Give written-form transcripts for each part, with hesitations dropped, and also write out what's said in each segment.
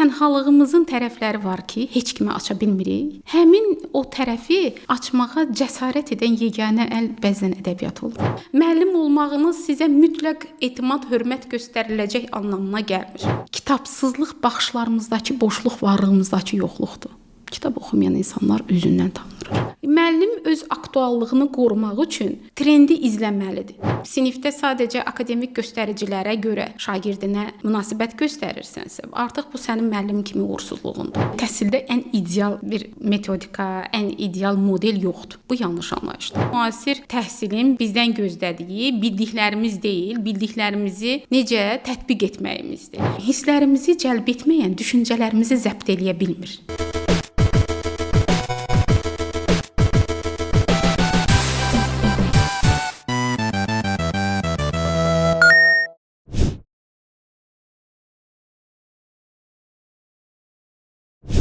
tənhalığımızın tərəfləri var ki, heç kimə aça bilmirik. Həmin o tərəfi açmağa cəsarət edən yeganə əl bəzən ədəbiyyat olur. Müəllim olmağınız sizə mütləq etimad, hörmət göstəriləcək anlamına gəlmir. Kitabsızlıq baxışlarımızdakı boşluq, varlığımızdakı yoxluqdur. Kitab oxumayan insanlar üzündən tanınır. Müəllim öz aktuallığını qorumaq üçün trendi izləməlidir. Sinifdə sadəcə akademik göstəricilərə görə şagirdinə münasibət göstərirsənsə, artıq bu sənin müəllim kimi uğursuzluğundur. Təhsildə ən ideal bir metodika, ən ideal model yoxdur. Bu yanlış anlayışdır. Müasir təhsilin bizdən gözlədiyi bildiklərimiz deyil, bildiklərimizi necə tətbiq etməyimizdir. Hisslərimizi cəlb etməyən düşüncələrimizi zəbt eləyə bilmir.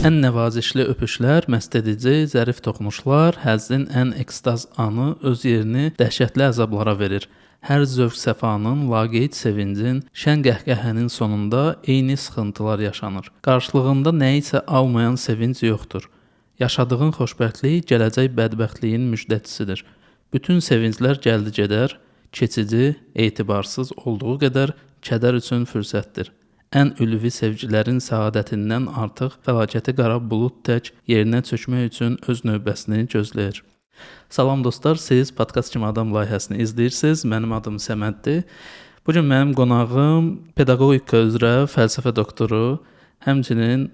Ən nəvazişli öpüşlər, məstedici, zərif toxunuşlar, həzzin ən ekstaz anı öz yerini dəhşətli əzablara verir. Hər zövq səfanın, laqeyd sevincin, şən qəhqəhənin sonunda eyni sıxıntılar yaşanır. Qarşılığında nəyisə almayan sevinc yoxdur. Yaşadığın xoşbəxtlik gələcək bədbəxtliyin müjdəçisidir. Bütün sevinclər gəldi gedər, keçici, etibarsız olduğu qədər kədər üçün fürsətdir. Ən ülvi sevgilərin səadətindən artıq fəlakəti qara bulud tək yerinə çökmək üçün öz növbəsini gözləyir. Salam dostlar, siz Podkast Kimi Adam layihəsini izləyirsiniz. Mənim adım Səməddir. Bugün mənim qonağım pedaqogika üzrə fəlsəfə doktoru, həmçinin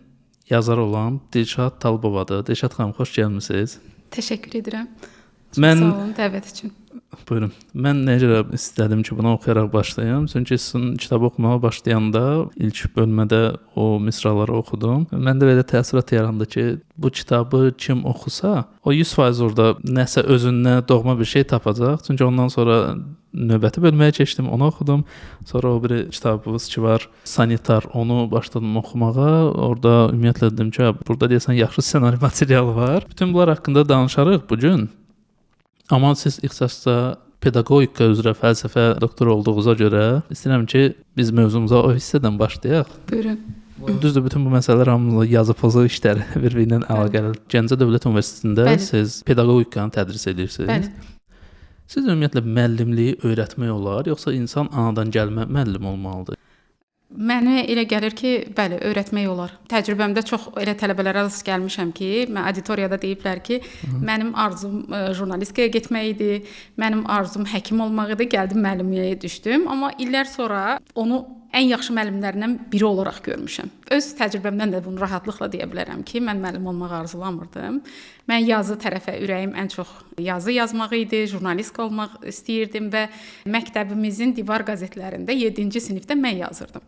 yazar olan Dilşad Talbovadır. Dilşad xanım, xoş gəlmisiniz. Təşəkkür edirəm. Sağ olun dəvət üçün. Buyurun. Mən necə istədim ki, bunu oxuyaraq başlayım. Çünki sizin kitabı oxumağa başlayanda ilk bölmədə o misraları oxudum. Məndə belə təəssürat yarandı ki, bu kitabı kim oxusa, o 100% orada nəsə özündən doğma bir şey tapacaq. Çünki ondan sonra növbəti bölməyə keçdim, onu oxudum. Sonra o bir kitabımız ki var, Sanitar, onu başladım oxumağa. Orada ümumiyyətlə dedim ki, burada deyəsən yaxşı ssenari materialı var. Bütün bunlar haqqında danışarıq bugün. Amma siz ixtisasda pedaqogika üzrə fəlsəfə doktoru olduğunuza görə istəyirəm ki, biz mövzumuza o hissədən başlayaq. Buyurun. Düzdür, bütün bu məsələlər hamısı yazı pozu işləri bir-birindən əlaqəli. Gəncə Dövlət Universitetində siz pedaqogikanı tədris edirsiniz. Bəli. Siz ümumiyyətlə müəllimliyi öyrətmək olar, yoxsa insan anadan gəlmə müəllim olmalıdır? Mənə elə gəlir ki, bəli, öyrətmək olar. Təcrübəmdə çox elə tələbələrə rast gəlmişəm ki, mən auditoriyada deyiblər ki, mənim arzum jurnalistikaya getmək idi, mənim arzum həkim olmaq idi, gəldim müəllimliyə düşdüm, amma illər sonra onu ən yaxşı müəllimlərindən biri olaraq görmüşəm. Öz təcrübəmdən də bunu rahatlıqla deyə bilərəm ki, mən müəllim olmağı arzulamırdım. Mən yazı tərəfə ürəyim ən çox yazı yazmaq idi, jurnalist olmaq istəyirdim və məktəbimizin divar qəzetlərində 7-ci sinifdə mən yazırdım.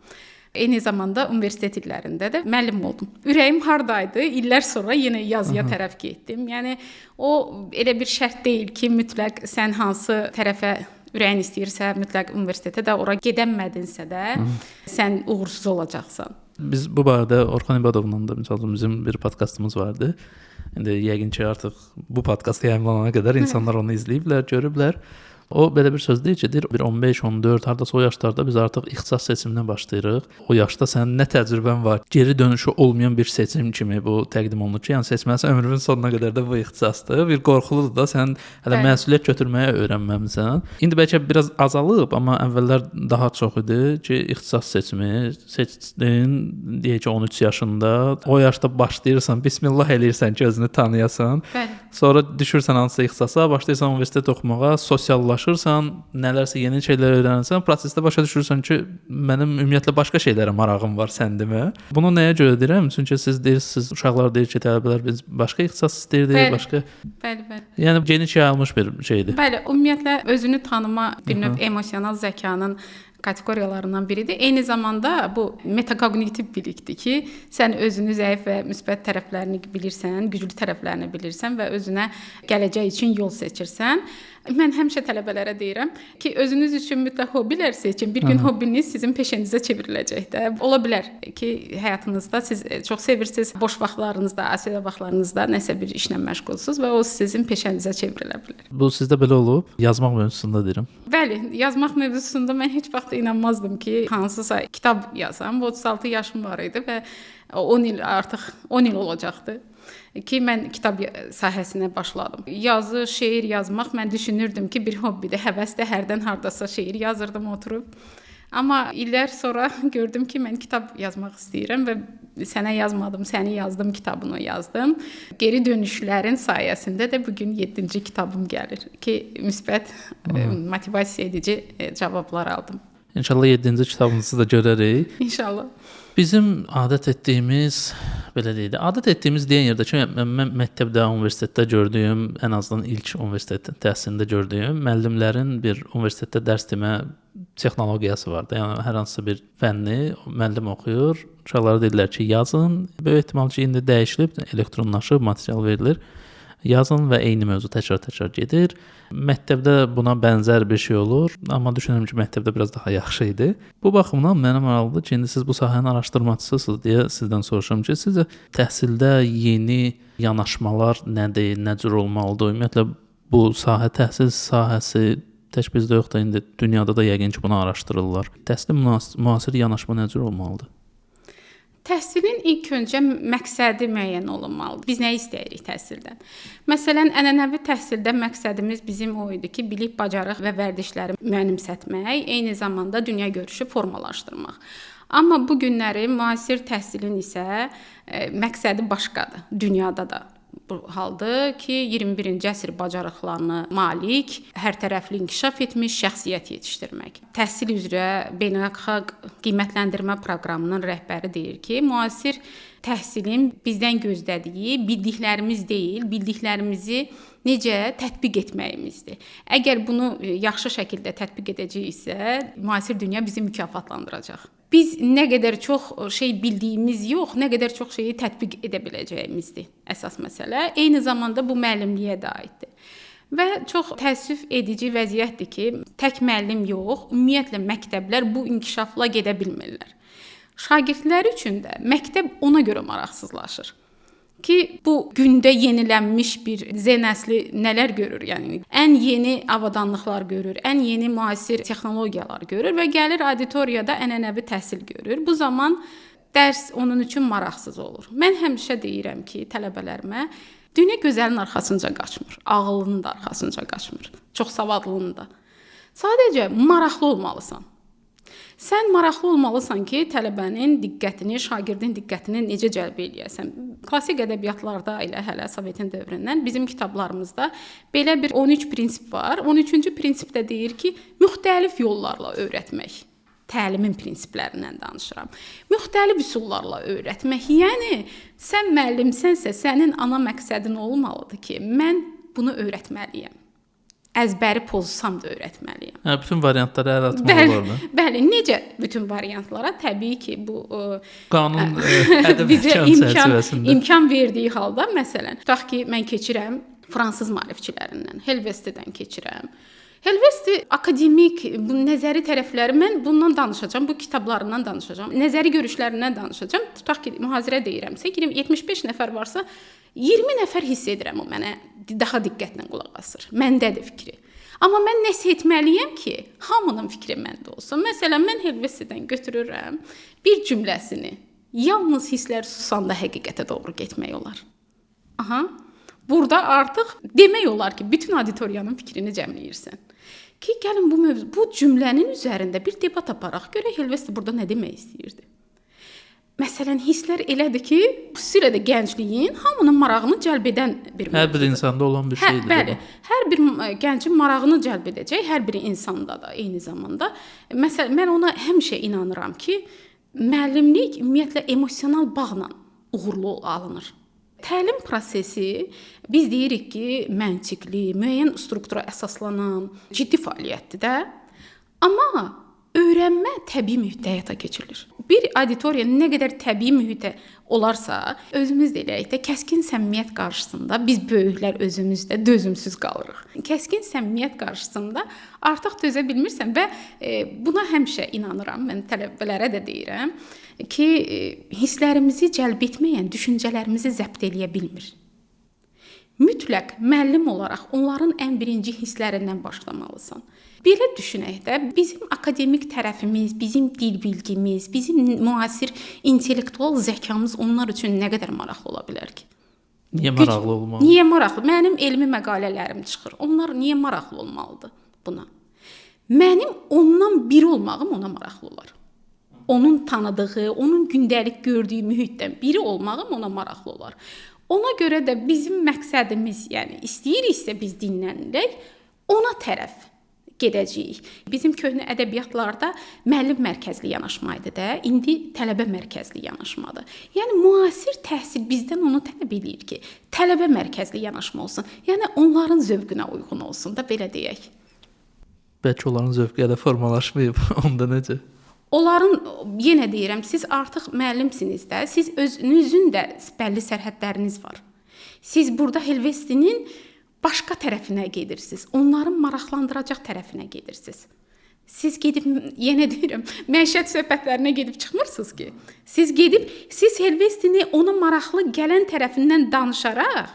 Eyni zamanda universitet illərində də müəllim oldum. Ürəyim hardaydı, illər sonra yenə yazıya tərəf getdim. Yəni o elə bir şərt deyil ki, mütləq sən hansı tərəfə ürəyin istəyirsə, mütləq universitetə də ora gedəmmədinsə də sən uğursuz olacaqsan. Biz bu barədə Orxan İbadovla da məsələn bizim bir podkastımız vardı. İndi yəqin ki, artıq bu podkast yayımlanana qədər insanlar onu izləyiblər, görüblər. O belə bir söz deyir ki, bir 15-14 hardasa o yaşlarda biz artıq ixtisas seçiminə başlayırıq. O yaşda sənin nə təcrübən var? Geri dönüşü olmayan bir seçim kimi bu təqdim olunur ki, yəni seçməlisən ömrünün sonuna qədər də bu ixtisasdır. Bir qorxuludur da sən hələ məsuliyyət götürməyə öyrənməmisən. İndi bəlkə biraz azalıb, amma əvvəllər daha çox idi ki, ixtisas seçimi seçdin, deyək ki 13 yaşında. O yaşda başlayırsan, bismillah eləyirsən ki, özünü tanıyasan. Bəli. Sonra düşürsən hansısa ixtisasa, başlayırsan universitet oxumağa, sosiallaşırsan, nələrsə yeni şeylər öyrənirsən, prosesdə başa düşürsən ki, mənim ümumiyyətlə başqa şeylərə marağım var, sən demə. Bunu nəyə görə deyirəm? Çünki siz deyirsiniz, uşaqlar deyir ki, tələbələr biz başqa ixtisas istəyirdik, başqa. Bəli. Yəni geniş yayılmış bir şeydir. Bəli, ümumiyyətlə özünü tanıma bir növ emosional zəkanın kateqoriyalarından biridir. Eyni zamanda bu metakognitiv bilikdir ki, sən özünü zəif və müsbət tərəflərini bilirsən, güclü tərəflərini bilirsən və özünə gələcək üçün yol seçirsən. Mən həmişə tələbələrə deyirəm ki, özünüz üçün mütləq hobbilər seçin. Bir gün hobbiniz sizin peşənizə çevriləcək də. Ola bilər ki, həyatınızda siz çox sevirsiniz, boş vaxtlarınızda, asiya vaxtlarınızda nəsə bir işlə məşğulsunuz və o sizin peşənizə çevrilə bilər. Bu sizdə belə olub? Yazmaq mövzusunda deyirəm. Bəli, yazmaq mövzusunda mən heç vaxt inanmazdım ki, hansısa kitab yazsam. 36 yaşım var idi və 10 il artıq 10 il olacaqdı ki mən kitab sahəsinə başladım. Yazı, şeir yazmaq mən düşünürdüm ki, bir hobbidir, həvəsdir, hərdən hardasa şeir yazırdım oturub. Amma illər sonra gördüm ki, mən kitab yazmaq istəyirəm və sənə yazmadım, səni yazdım, kitabını yazdım. Geri dönüşlərin sayəsində də bu gün 7-ci kitabım gəlir ki, müsbət motivasiya edici cavablar aldım. İnşallah 7-ci kitabınızı da görərik. İnşallah. Bizim adət etdiyimiz, belə deyək, adət etdiyimiz deyən yerdə ki, mən məktəbdə, universitetdə gördüyüm, ən azından ilk universitet təhsilində gördüyüm müəllimlərin bir universitetdə dərs demə texnologiyası vardı. Yəni hər hansısa bir fənni müəllim oxuyur, uşaqlara deyirlər ki, yazın. Böyük ehtimal ki, indi dəyişilib, elektronlaşıb, material verilir. Yazın və eyni mövzu təkrar-təkrar gedir. Məktəbdə buna bənzər bir şey olur, amma düşünürəm ki, məktəbdə biraz daha yaxşı idi. Bu baxımdan mənə maraqlıdır ki, indi siz bu sahənin araşdırmacısısınız deyə sizdən soruşuram ki, sizcə təhsildə yeni yanaşmalar nədir, nə cür olmalıdır? Ümumiyyətlə bu sahə təhsil sahəsi tək bizdə yoxdur, indi dünyada da yəqin ki, bunu araşdırırlar. Təhsilin müasir yanaşma nə cür olmalıdır? Təhsilin ilk öncə məqsədi müəyyən olunmalıdır. Biz nə istəyirik təhsildən? Məsələn, ənənəvi təhsildə məqsədimiz bizim o idi ki, bilik, bacarıq və vərdişləri mənimsətmək, eyni zamanda dünya görüşü formalaşdırmaq. Amma bu günləri müasir təhsilin isə məqsədi başqadır, dünyada da. Bu halda ki, 21-ci əsr bacarıqlarına malik, hərtərəfli inkişaf etmiş şəxsiyyət yetişdirmək. Təhsil üzrə beynəlxalq qiymətləndirmə proqramının rəhbəri deyir ki, müasir təhsilin bizdən gözlədiyi bildiklərimiz deyil, bildiklərimizi necə tətbiq etməyimizdir. Əgər bunu yaxşı şəkildə tətbiq edəcəyiksə, müasir dünya bizi mükafatlandıracaq. Biz nə qədər çox şey bildiyimiz yox, nə qədər çox şeyi tətbiq edə biləcəyimizdir əsas məsələ. Eyni zamanda bu müəllimliyə də aiddir. Və çox təəssüf edici vəziyyətdir ki, tək müəllim yox, ümumiyyətlə məktəblər bu inkişafla gedə bilmirlər. Şagirdlər üçün də məktəb ona görə maraqsızlaşır ki, bu gündə yenilənmiş bir Z nəsli nələr görür, yəni ən yeni avadanlıqlar görür, ən yeni müasir texnologiyalar görür və gəlir auditoriyada ənənəvi təhsil görür. Bu zaman dərs onun üçün maraqsız olur. Mən həmişə deyirəm ki, tələbələrimə, dünya gözəlin arxasınca qaçmır, ağıllının da arxasınca qaçmır, çox savadlının da. Sadəcə maraqlı olmalısan. Sən maraqlı olmalısan ki, tələbənin diqqətini, şagirdin diqqətini necə cəlb eləyəsən. Klassik ədəbiyyatlarda elə hələ Sovetin dövründən bizim kitablarımızda belə bir 13 prinsip var. 13-cü prinsipdə deyir ki, müxtəlif yollarla öyrətmək. Təlimin prinsiplərindən danışıram. Müxtəlif üsullarla öyrətmək. Yəni sən müəllimsənsə, sənin ana məqsədin olmalıdır ki, mən bunu öyrətməliyəm. Əzbəri pozsam da öyrətməliyəm. Hə, bütün variantları əl atmaq olar mı? Bəli, necə bütün variantlara? Təbii ki, bu qanun ədəb bizə imkan verdiyi halda, məsələn, tutaq ki, mən keçirəm fransız maarifçilərindən, Helvestidən keçirəm. Helvesti akademik, bu nəzəri tərəfləri, mən bundan danışacağam, bu kitablarından danışacağam, nəzəri görüşlərindən danışacağam. Tutaq ki, mühazirə deyirəmsə, 75 nəfər varsa, 20 nəfər hiss edirəm o mənə daha diqqətlə qulaq asır. Məndədir fikri. Amma mən nəsə etməliyəm ki, hamının fikri məndə olsun. Məsələn, mən Helvestidən götürürəm bir cümləsini. Yalnız hisslər susanda həqiqətə doğru getmək olar. Aha. Burada artıq demək olar ki, bütün auditoriyanın fikrini cəmləyirsən. Ki, gəlin bu cümlənin üzərində bir debat aparaq. Görək Helvesti burada nə demək istəyirdi. Məsələn, hisslər elədir ki, xüsusilə də gəncliyin hamının marağını cəlb edən bir mövzudur. Hər bir insanda olan bir şeydir. Bəli, hər bir gəncin marağını cəlb edəcək, hər bir insanda da eyni zamanda. Məsələn, mən ona həmişə inanıram ki, müəllimlik ümumiyyətlə emosional bağla uğurlu alınır. Təlim prosesi biz deyirik ki, məntiqli, müəyyən struktura əsaslanan ciddi fəaliyyətdir də. Amma öyrənmə təbii mühitdə həyata keçirilir. Bir auditoriya nə qədər təbii mühitə olarsa, özümüz də eləyək də kəskin səmimiyyət qarşısında biz böyüklər özümüz də dözümsüz qalırıq. Kəskin səmimiyyət qarşısında artıq dözə bilmirsən və buna həmişə inanıram. Mən tələbələrə də deyirəm ki, hisslərimizi cəlb etməyən düşüncələrimizi zəbt eləyə bilmir. mütləq müəllim olaraq onların ən birinci hisslərindən başlamalısan. Belə düşünək də, bizim akademik tərəfimiz, bizim dil bilgimiz, bizim müasir intellektual zəkamız onlar üçün nə qədər maraqlı ola bilər ki? Niyə maraqlı olmalı? Niyə maraqlı? Mənim elmi məqalələrim çıxır. Onlar niyə maraqlı olmalıdır buna? Mənim ondan biri olmağım ona maraqlı olar. Onun tanıdığı, onun gündəlik gördüyü mühitdən biri olmağım ona maraqlı olar. Ona görə də bizim məqsədimiz, yəni istəyiriksə biz dinlənirək, ona tərəf gedəcəyik. Bizim köhnə ədəbiyyatlarda müəllim mərkəzli yanaşma idi də, indi tələbə mərkəzli yanaşmadır. Yəni müasir təhsil bizdən onu tələb eləyir ki, tələbə mərkəzli yanaşma olsun. Yəni onların zövqünə uyğun olsun da, belə deyək. Bəlkə onların zövqü hələ formalaşmayıb, onda necə? Onların, yenə deyirəm, siz artıq müəllimsiniz də, siz özünüzün də bəlli sərhədləriniz var. Siz burada Helvestinin başqa tərəfinə gedirsiniz. Onların maraqlandıracaq tərəfinə gedirsiniz. Siz gedib, yenə deyirəm, məişət söhbətlərinə gedib çıxmırsınız ki. Siz Helvestini ona maraqlı gələn tərəfindən danışaraq,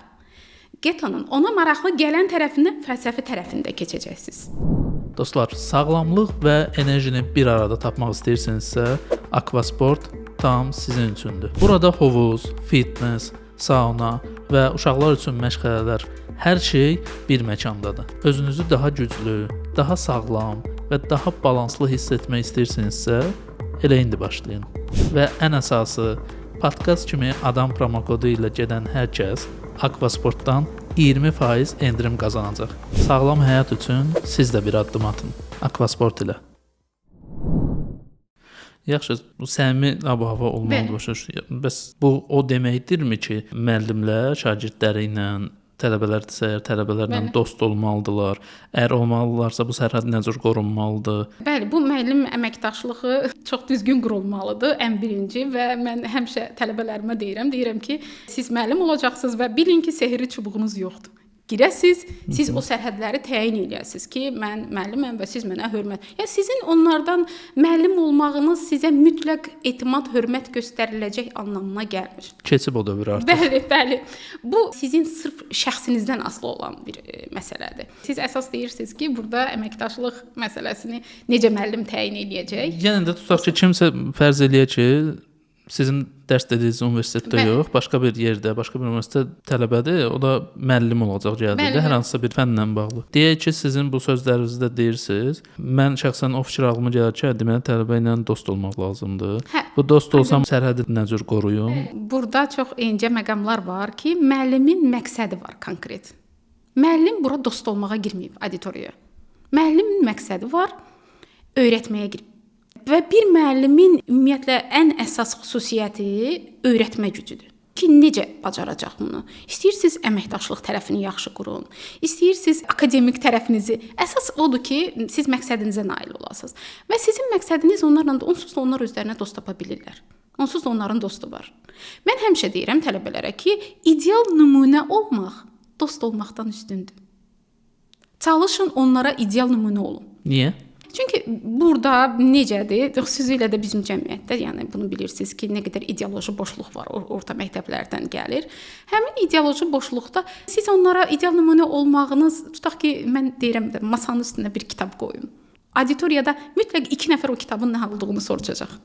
Getonun ona maraqlı gələn tərəfindən fəlsəfi tərəfində keçəcəksiniz. Dostlar, sağlamlıq və enerjini bir arada tapmaq istəyirsinizsə, Aquasport tam sizin üçündür. Burada hovuz, fitness, sauna və uşaqlar üçün məşğələlər, hər şey bir məkandadır. Özünüzü daha güclü, daha sağlam və daha balanslı hiss etmək istəyirsinizsə, elə indi başlayın. Və ən əsası, podkast kimi adam promokodu ilə gedən hər kəs Aquasportdan 20% endirim qazanacaq. Sağlam həyat üçün siz də bir addım atın. Aquasport ilə. Yaxşı, bu səmimi ab-hava olmalıdır başa düşürəm. Bəs bu o deməkdirmi ki, müəllimlər şagirdləri ilə, tələbələrdirsə, tələbələrlə dost olmalıdırlar. Əgər olmalılarsa bu sərhəd nə cür qorunmalıdır? Bəli, bu müəllim əməkdaşlığı çox düzgün qurulmalıdır, ən birinci və mən həmişə tələbələrimə deyirəm ki, siz müəllim olacaqsınız və bilin ki, sehri çubuğunuz yoxdur. Girəsiz, siz o sərhədləri təyin edəsiniz ki, mən müəlliməm və siz mənə hörmət. Yəni sizin onlardan müəllim olmağınız sizə mütləq etimad, hörmət göstəriləcək anlamına gəlmir. Keçib o dövr artıq. Bəli. Bu sizin sırf şəxsinizdən asılı olan bir məsələdir. Siz əsas deyirsiniz ki, burada əməkdaşlıq məsələsini necə müəllim təyin edəcək? Yəni də tutaq ki, kimsə fərz eləyir ki, sizin dərs dediyiniz universitetdə yox, başqa bir yerdə, başqa bir universitet tələbədir, o da müəllim olacaq gəldiyi, hər hansısa bir fənlə bağlı. Deyək ki, sizin bu sözlərinizdə deyirsiniz, mən şəxsən o fikir ağlıma gəlir ki, deməli tələbə ilə dost olmaq lazımdır. Bu dost olsam sərhədi nə cür qoruyum? Burada çox incə məqamlar var ki, müəllimin məqsədi var konkret. Müəllim bura dost olmağa girməyib auditoriyaya. Müəllimin məqsədi var, öyrətməyə girib. Və bir müəllimin ümumiyyətlə ən əsas xüsusiyyəti öyrətmə gücüdür. Ki, necə bacaracaq bunu? İstəyirsiniz əməkdaşlıq tərəfini yaxşı qurun. İstəyirsiniz akademik tərəfinizi. Əsas odur ki, siz məqsədinizə nail olasınız. Və sizin məqsədiniz onlarla da onsuz da onlar özlərinə dost tapa bilirlər. Onsuz da onların dostu var. Mən həmişə deyirəm tələbələrə ki, ideal nümunə olmaq dost olmaqdan üstündür. Çalışın onlara ideal nümunə olun. Niyə? Çünki burada necədir? Xüsusilə də bizim cəmiyyətdə, yəni bunu bilirsiniz ki, nə qədər ideoloji boşluq var, orta məktəblərdən gəlir. Həmin ideoloji boşluqda siz onlara ideal nümunə olmağınız, tutaq ki, mən deyirəm də masanın üstünə bir kitab qoyun. Auditoriyada mütləq 2 nəfər o kitabın nə olduğunu soruşacaq.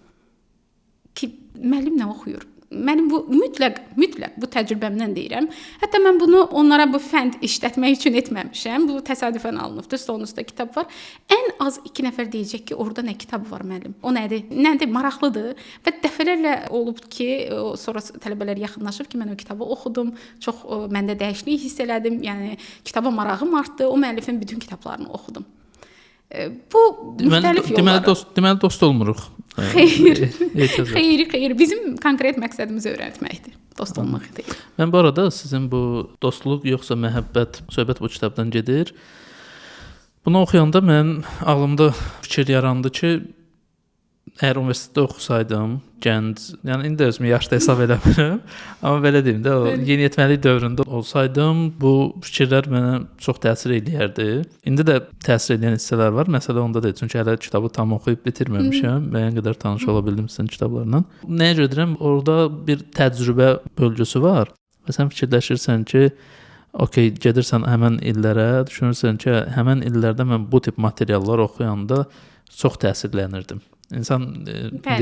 Ki, müəllim nə oxuyur? Mənim bu mütləq bu təcrübəmdən deyirəm. Hətta mən bunu onlara bu fənd işlətmək üçün etməmişəm. Bu təsadüfən alınıbdı. Stolunuzda kitab var. Ən az 2 nəfər deyəcək ki, orada nə kitab var müəllim? O nədir? Nədir? Maraqlıdır. Və dəfələrlə olub ki, sonra tələbələr yaxınlaşıb ki, mən o kitabı oxudum. Çox məndə dəyişiklik hiss elədim. Yəni kitaba marağım artdı. O müəllifin bütün kitablarını oxudum. Bu müxtəlif yollar. Deməli dost olmuruq. Xeyr. Bizim konkret məqsədimiz öyrətməkdir. Dost olmaq deyil. Mən bu arada sizin bu dostluq yoxsa məhəbbət söhbət bu kitabdan gedir. Bunu oxuyanda mən ağlımda fikir yarandı ki, əgər universitetdə oxusaydım, gənc, yəni indi özümü yaşlı hesab eləmirəm, amma belə deyim də, o yeniyetməlik dövründə olsaydım, bu fikirlər mənə çox təsir eləyərdi. İndi də təsir edən hissələr var. Məsələ onda deyil, çünki hələ kitabı tam oxuyub bitirməmişəm. Müəyyən qədər tanış ola bildim sizin kitablarla. Nəyə görə deyirəm? Orada bir təcrübə bölgüsü var və sən fikirləşirsən ki, okey, gedirsən həmin illərə, düşünürsən ki, həmin illərdə mən bu tip materiallar oxuyanda çox təsirlənirdim. İnsan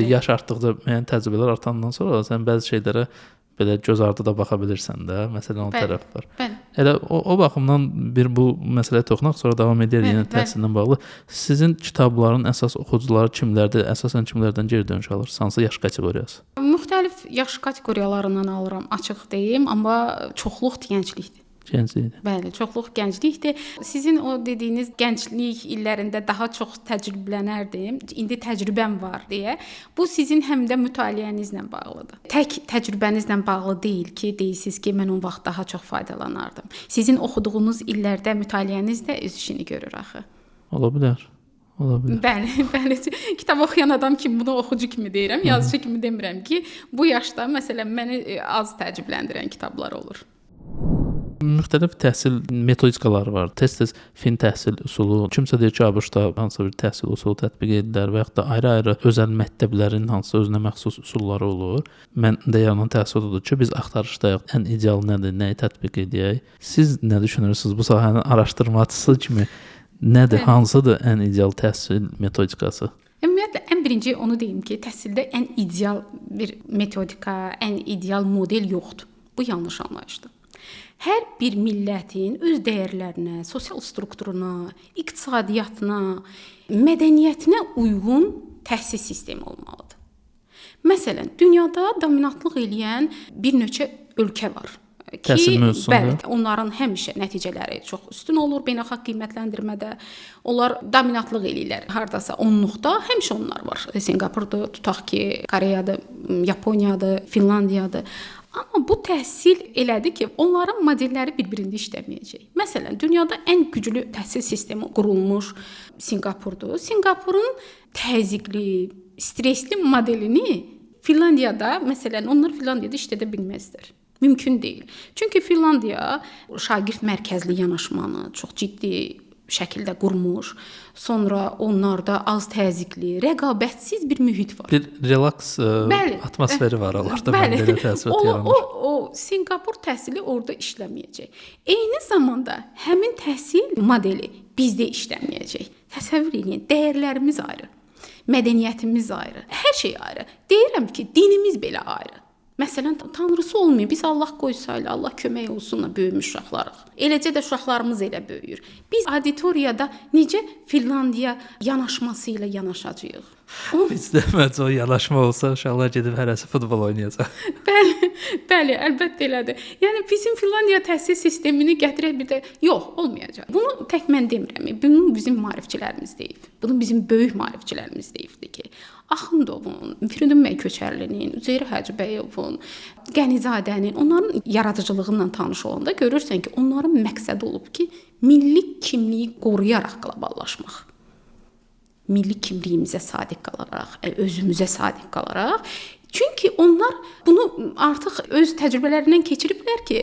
yaş artdıqca, müəyyən təcrübələr artandan sonra sən bəzi şeylərə belə göz ardı da baxa bilirsən də. Məsələn, o tərəf var. Bəli. Elə o baxımdan bir bu məsələyə toxunaq, sonra davam edərik yenə təhsillə bağlı. Sizin kitabların əsas oxucuları kimlərdir? Əsasən kimlərdən geri dönüş alırsınız? Hansı yaş kateqoriyası? Müxtəlif yaş kateqoriyalarından alıram, açıq deyim, amma çoxluq gənclikdir. Gənclikdir. Bəli, çoxluq gənclikdir. Sizin o dediyiniz gənclik illərində daha çox təcrübələnərdim. İndi təcrübəm var deyə. Bu sizin həm də mütaliənizlə bağlıdır. Tək təcrübənizlə bağlı deyil ki, deyirsiniz ki, mən o vaxt daha çox faydalanardım. Sizin oxuduğunuz illərdə mütaliəniz də öz işini görür axı. Ola bilər. Ola bilər. Bəli, bəli. Kitab oxuyan adam kimi, bunu oxucu kimi deyirəm, yazıcı kimi demirəm ki, bu yaşda məsələn məni az təəccübləndirən kitablar olur. Müxtəlif təhsil metodikaları var. Tez-tez fin təhsil üsulu, kimsə deyir ki, ABŞ-da hansısa bir təhsil usulu tətbiq edilir və yaxud da ayrı-ayrı özəl məktəblərin hansısa özünə məxsus üsulları olur. Mən də yanılan təhsil odur ki, biz axtarışdayıq. Ən ideal nədir, nəyi tətbiq edək? Siz nə düşünürsünüz bu sahənin araşdırmaçısı kimi? Nədir, hansıdır ən ideal təhsil metodikası? Ümumiyyətlə ən birinci onu deyim ki, təhsildə ən ideal bir metodika, ən ideal model yoxdur. Bu yanlış anlayışdır. Hər bir millətin öz dəyərlərinə, sosial strukturuna, iqtisadiyyatına, mədəniyyətinə uyğun təhsil sistemi olmalıdır. Məsələn, dünyada dominantlıq eləyən bir neçə ölkə var ki, bəli, onların həmişə nəticələri çox üstün olur beynəlxalq qiymətləndirmədə. Onlar dominantlıq eləyirlər. Hardasa 10-luqda həmişə onlar var. Sinqapurdur, tutaq ki, Koreyadır, Yaponiyadır, Finlandiyadır. Amma bu təhsil elədi ki, onların modelləri bir-birində işləməyəcək. Məsələn, dünyada ən güclü təhsil sistemi qurulmuş Sinqapurdur. Sinqapurun təzyiqli, stressli modelini Finlandiyada, məsələn, onlar Finlandiyada işlədə bilməzlər. Mümkün deyil. Çünki Finlandiya şagird mərkəzli yanaşmanı çox ciddi şəkildə qurmuş. Sonra onlarda az təzyiqli, rəqabətsiz bir mühit var. Bir relaks atmosferi var onlarda. Mən belə təəssürat yaranır. O Sinqapur təhsili orada işləməyəcək. Eyni zamanda həmin təhsil modeli bizdə işləməyəcək. Təsəvvür edin, dəyərlərimiz ayrı, mədəniyyətimiz ayrı, hər şey ayrı. Deyirəm ki, dinimiz belə ayrı. Məsələn, tanrısı olmuyor. Biz Allah qoysaydı, Allah kömək olsunla böyümüş uşaqlarıq. Eləcə də uşaqlarımız elə böyüyür. Biz auditoriyada necə Finlandiya yanaşması ilə yanaşacağıq? Bizdə o yanaşma olsa, uşaqlar gedib hərəsi futbol oynayacaq. Bəli, əlbəttə elədir. Yəni bizim Finlandiya təhsil sistemini gətirək bir də yox, olmayacaq. Bunu tək mən demirəm. Bunu bizim maarifçilərimiz deyib. Bunu bizim böyük maarifçilərimiz deyibdi ki, Axundovun, Firidun bəy Köçərlinin, Üzeyir Hacıbəyovun, Qənizadənin, onların yaradıcılığından tanış olanda görürsən ki, onların məqsədi olub ki, milli kimliyi qoruyaraq qloballaşmaq. Milli kimliyimizə sadiq qalaraq, özümüzə sadiq qalaraq. Çünki onlar bunu artıq öz təcrübələrindən keçiriblər ki,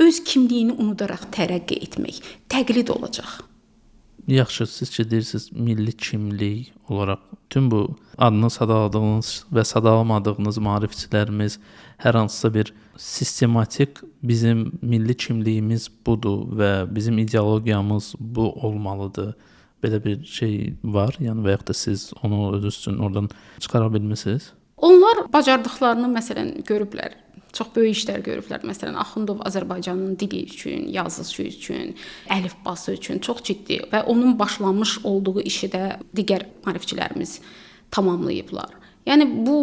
öz kimliyini unudaraq tərəqqi etmək, təqlid olacaq. Yaxşı, siz ki deyirsiniz milli kimlik olaraq tüm bu adını sadaladığınız və sadalamadığınız maarifçilərimiz hər hansısa bir sistematik bizim milli kimliyimiz budur və bizim ideologiyamız bu olmalıdır. Belə bir şey var, yəni və yaxud da siz onu özünüz üçün oradan çıxara bilmisiniz? Onlar bacardıqlarını məsələn görüblər. Çox böyük işlər görüblər. Məsələn, Axundov Azərbaycanın dili üçün, yazısı üçün, əlifbası üçün çox ciddi və onun başlamış olduğu işi də digər maarifçilərimiz tamamlayıblar. Yəni bu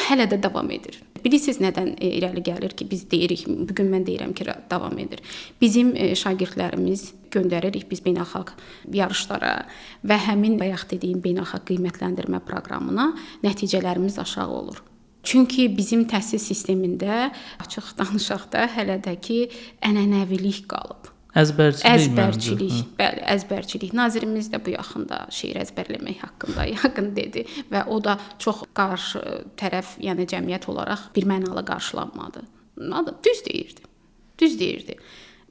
hələ də davam edir. Bilirsiniz nədən irəli gəlir ki, biz deyirik, bugün mən deyirəm ki, davam edir. Bizim şagirdlərimiz göndəririk biz beynəlxalq yarışlara və həmin bayaq dediyim beynəlxalq qiymətləndirmə proqramına nəticələrimiz aşağı olur. Çünki bizim təhsil sistemində açıq danışaq da hələ də ki ənənəvilik qalıb. Əzbərçilik, bəli, əzbərçilik. Nazirimiz də bu yaxında şeir əzbərləmək haqqında yaqın dedi və o da çox qarşı tərəf, yəni cəmiyyət olaraq birmənalı qarşılanmadı. Düz deyirdi.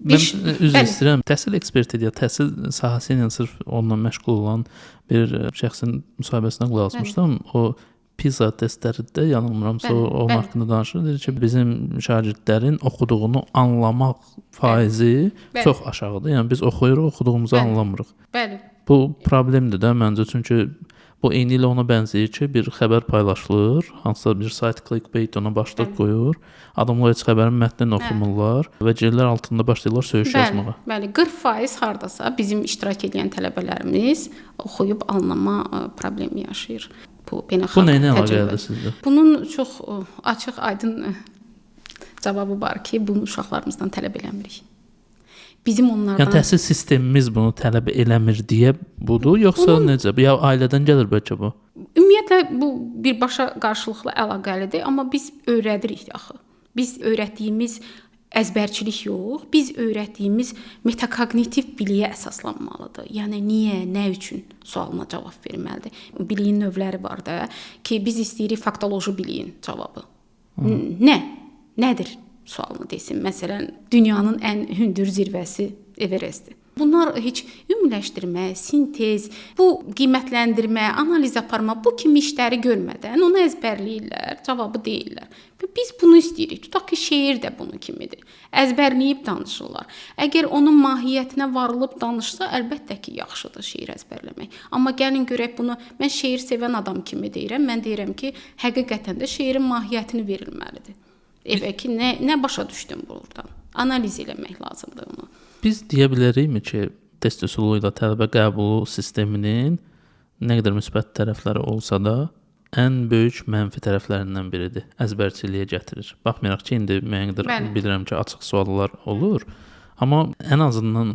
Mən üzr istəyirəm. Təhsil eksperti deyə təhsil sahəsi ilə sırf onunla məşğul olan bir şəxsin müsahibəsindən qulaq asmışdım. O PISA testlərində yanılmıramsa o haqqında danışır. Deyir ki, bizim şagirdlərin oxuduğunu anlamaq faizi çox aşağıdır. Yəni biz oxuyuruq, oxuduğumuzu anlamırıq. Bəli. Bu problemdir də məncə, çünki bu eyni ilə ona bənzəyir ki, bir xəbər paylaşılır, hansısa bir sayt clickbait ona başlıq qoyur. Adamlar heç xəbərin mətnini oxumurlar və gəlirlər altında başlayırlar söyüş yazmağa. Bəli, 40% hardasa bizim iştirak edən tələbələrimiz oxuyub anlama problemi yaşayır. Bu beynəlxalq nə ilə əlaqəlidir sizdə? Bunun çox açıq, aydın cavabı var ki, bunu uşaqlarımızdan tələb eləmirik. Bizim onlardan... Yəni təhsil sistemimiz bunu tələb eləmir deyə budur, yoxsa necə? Ya ailədən gəlir bəlkə bu? Ümumiyyətlə bu birbaşa qarşılıqlı əlaqəlidir, amma biz öyrədirik axı. Biz öyrətdiyimiz əzbərçilik yox, biz öyrətdiyimiz metakognitiv biliyə əsaslanmalıdır. Yəni niyə, nə üçün sualına cavab verməlidir. Biliyin növləri var da ki, biz istəyirik faktoloji biliyin cavabı. Nədir? Sualını desin. Məsələn, dünyanın ən hündür zirvəsi Everestdir. Bunlar heç ümumiləşdirmə, sintez, bu qiymətləndirmə, analiz aparma, bu kimi işləri görmədən onu əzbərləyirlər, cavabı deyirlər. Və biz bunu istəyirik. Tutaq ki, şeir də bunun kimidir. Əzbərləyib danışırlar. Əgər onun mahiyyətinə varılıb danışsa, əlbəttə ki, yaxşıdır şeir əzbərləmək. Amma gəlin görək bunu, mən şeir sevən adam kimi deyirəm. Mən deyirəm ki, həqiqətən də şeirin mahiyyətini verilməlidir. Ki, nə başa düşdüm buradan? Analiz eləmək lazımdır onu. Biz deyə bilərikmi ki, test üsulu ilə tələbə qəbulu sisteminin nə qədər müsbət tərəfləri olsa da, ən böyük mənfi tərəflərindən biridir. Əzbərçiliyə gətirir. Baxmayaraq ki, indi müəyyən qədər bilirəm ki, açıq suallar olur. Amma ən azından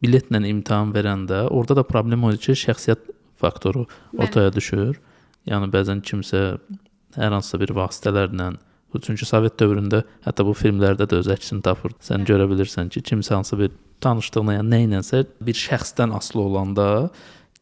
biletlə imtahan verəndə orada da problem odur ki, şəxsiyyət faktoru ortaya düşür. Yəni bəzən kimsə hər hansısa bir vasitələrlə, çünki Sovet dövründə hətta bu filmlərdə də öz əksini tapır. Sən görə bilirsən ki, kimsə hansı bir tanışdığına, yəni nə ilənsə bir şəxsdən asılı olanda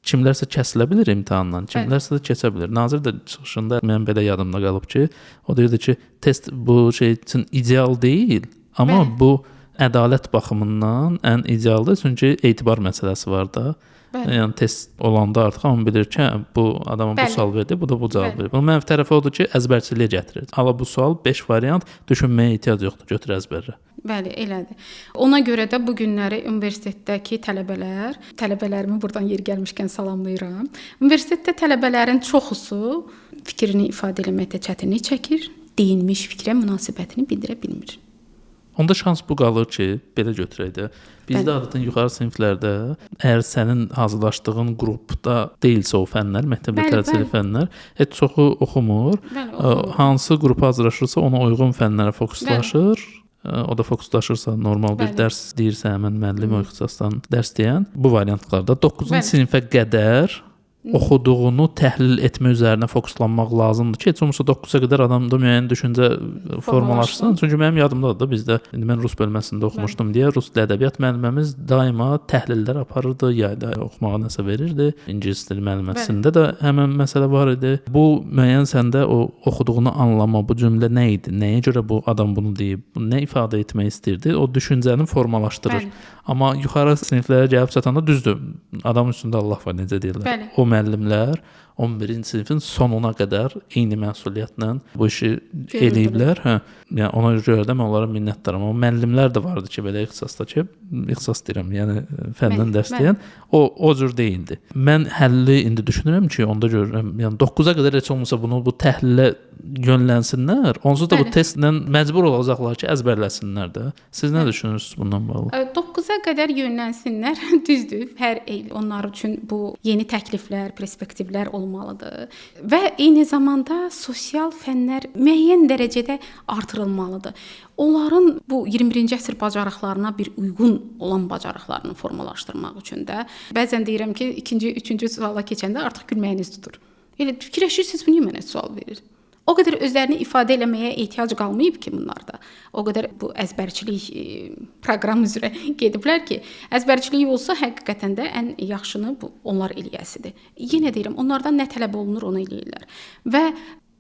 kimlərsə kəsilə bilər imtahandan, kimlərsə də keçə bilər. Nazir də çıxışında mən belə yadımda qalıb ki, o deyirdi ki, test bu şey üçün ideal deyil, amma bu ədalət baxımından ən idealdır, çünki etibar məsələsi var da. Yəni test olanda artıq hamı bilir ki, bu adama bu sual verdi, bu da bu cavab verir. Bunun mənfi tərəfi odur ki, əzbərçiliyə gətirir. Ala bu sual 5 variant, düşünməyə ehtiyac yoxdur, götür əzbərlə. Bəli, elədir. Ona görə də bu günləri universitetdəki tələbələrimi buradan yer gəlmişkən salamlayıram. Universitetdə tələbələrin çoxusu fikrini ifadə etməkdə çətinlik çəkir, deyilmiş fikrə münasibətini bildirə bilmir. Onda şans bu qalır ki, belə götürək də. Bizdə adətən yuxarı siniflərdə əgər sənin hazırlaşdığın qrupda deyilsə o fənlər, məktəbdə təhsil fənlər, heç çoxu oxumur. Hansı qrupa hazırlaşırsa ona uyğun fənlərə fokuslaşır. O da fokuslaşırsa normal bir dərs deyirsə, həmin müəllim o ixtisasdan dərs deyən bu variantlarda 9-cu sinifə qədər oxuduğunu təhlil etmə üzərinə fokuslanmaq lazımdır ki, heç olmasa 9-a qədər adamda müəyyən düşüncə formalaşsın. Çünki mənim yadımdadır da, bizdə indi mən rus bölməsində oxumuşdum deyə rus dil ədəbiyyat müəllimimiz daima təhlillər aparırdı, yayda oxumağa nəsə verirdi. İngilis dili müəlliməsində də həmin məsələ var idi. Bu müəyyən səndə o oxuduğunu anlama, bu cümlə nə idi? Nəyə görə bu adam bunu deyib? Nə ifadə etmək istirdi? O düşüncəni formalaşdırır. Amma yuxarı siniflərə gəlib çatanda düzdür. Adamın üstündə Allah var, necə deyirlər. O müəllimlər 11-ci sinifin sonuna qədər eyni məsuliyyətlə bu işi eləyiblər. Yəni ona görə də mən onlara minnətdaram. Amma müəllimlər də vardı ki, belə ixtisasda ki, ixtisas deyirəm, yəni fəndən dərs deyən, o cür deyildi. Mən həlli indi düşünürəm ki, onda görürəm, yəni 9-a qədər heç olmasa bunu bu təhlilə yönlənsinlər. Onsuz da bu testlə məcbur olacaqlar ki, əzbərləsinlər də. Siz nə düşünürsünüz bundan bağlı? 9-a qədər yönlənsinlər, düzdür. Hər il onlar üçün bu yeni təkliflər, perspektivlər olmalıdır və eyni zamanda sosial fənlər müəyyən dərəcədə artırılmalıdır. Onların bu 21-ci əsr bacarıqlarına bir uyğun olan bacarıqlarını formalaşdırmaq üçün də bəzən deyirəm ki, 2-ci, 3-cü suala keçəndə artıq gülməyiniz tutur. Elə fikirləşirsiniz, bu niyə mənə sual verir? O qədər özlərini ifadə eləməyə ehtiyac qalmayıb ki, bunlarda. O qədər bu əzbərçilik proqram üzrə gediblər ki, əzbərçilik olsa həqiqətən də ən yaxşını bu onlar eləyəsidir. Yenə deyirəm, onlardan nə tələb olunur, onu eləyirlər. Və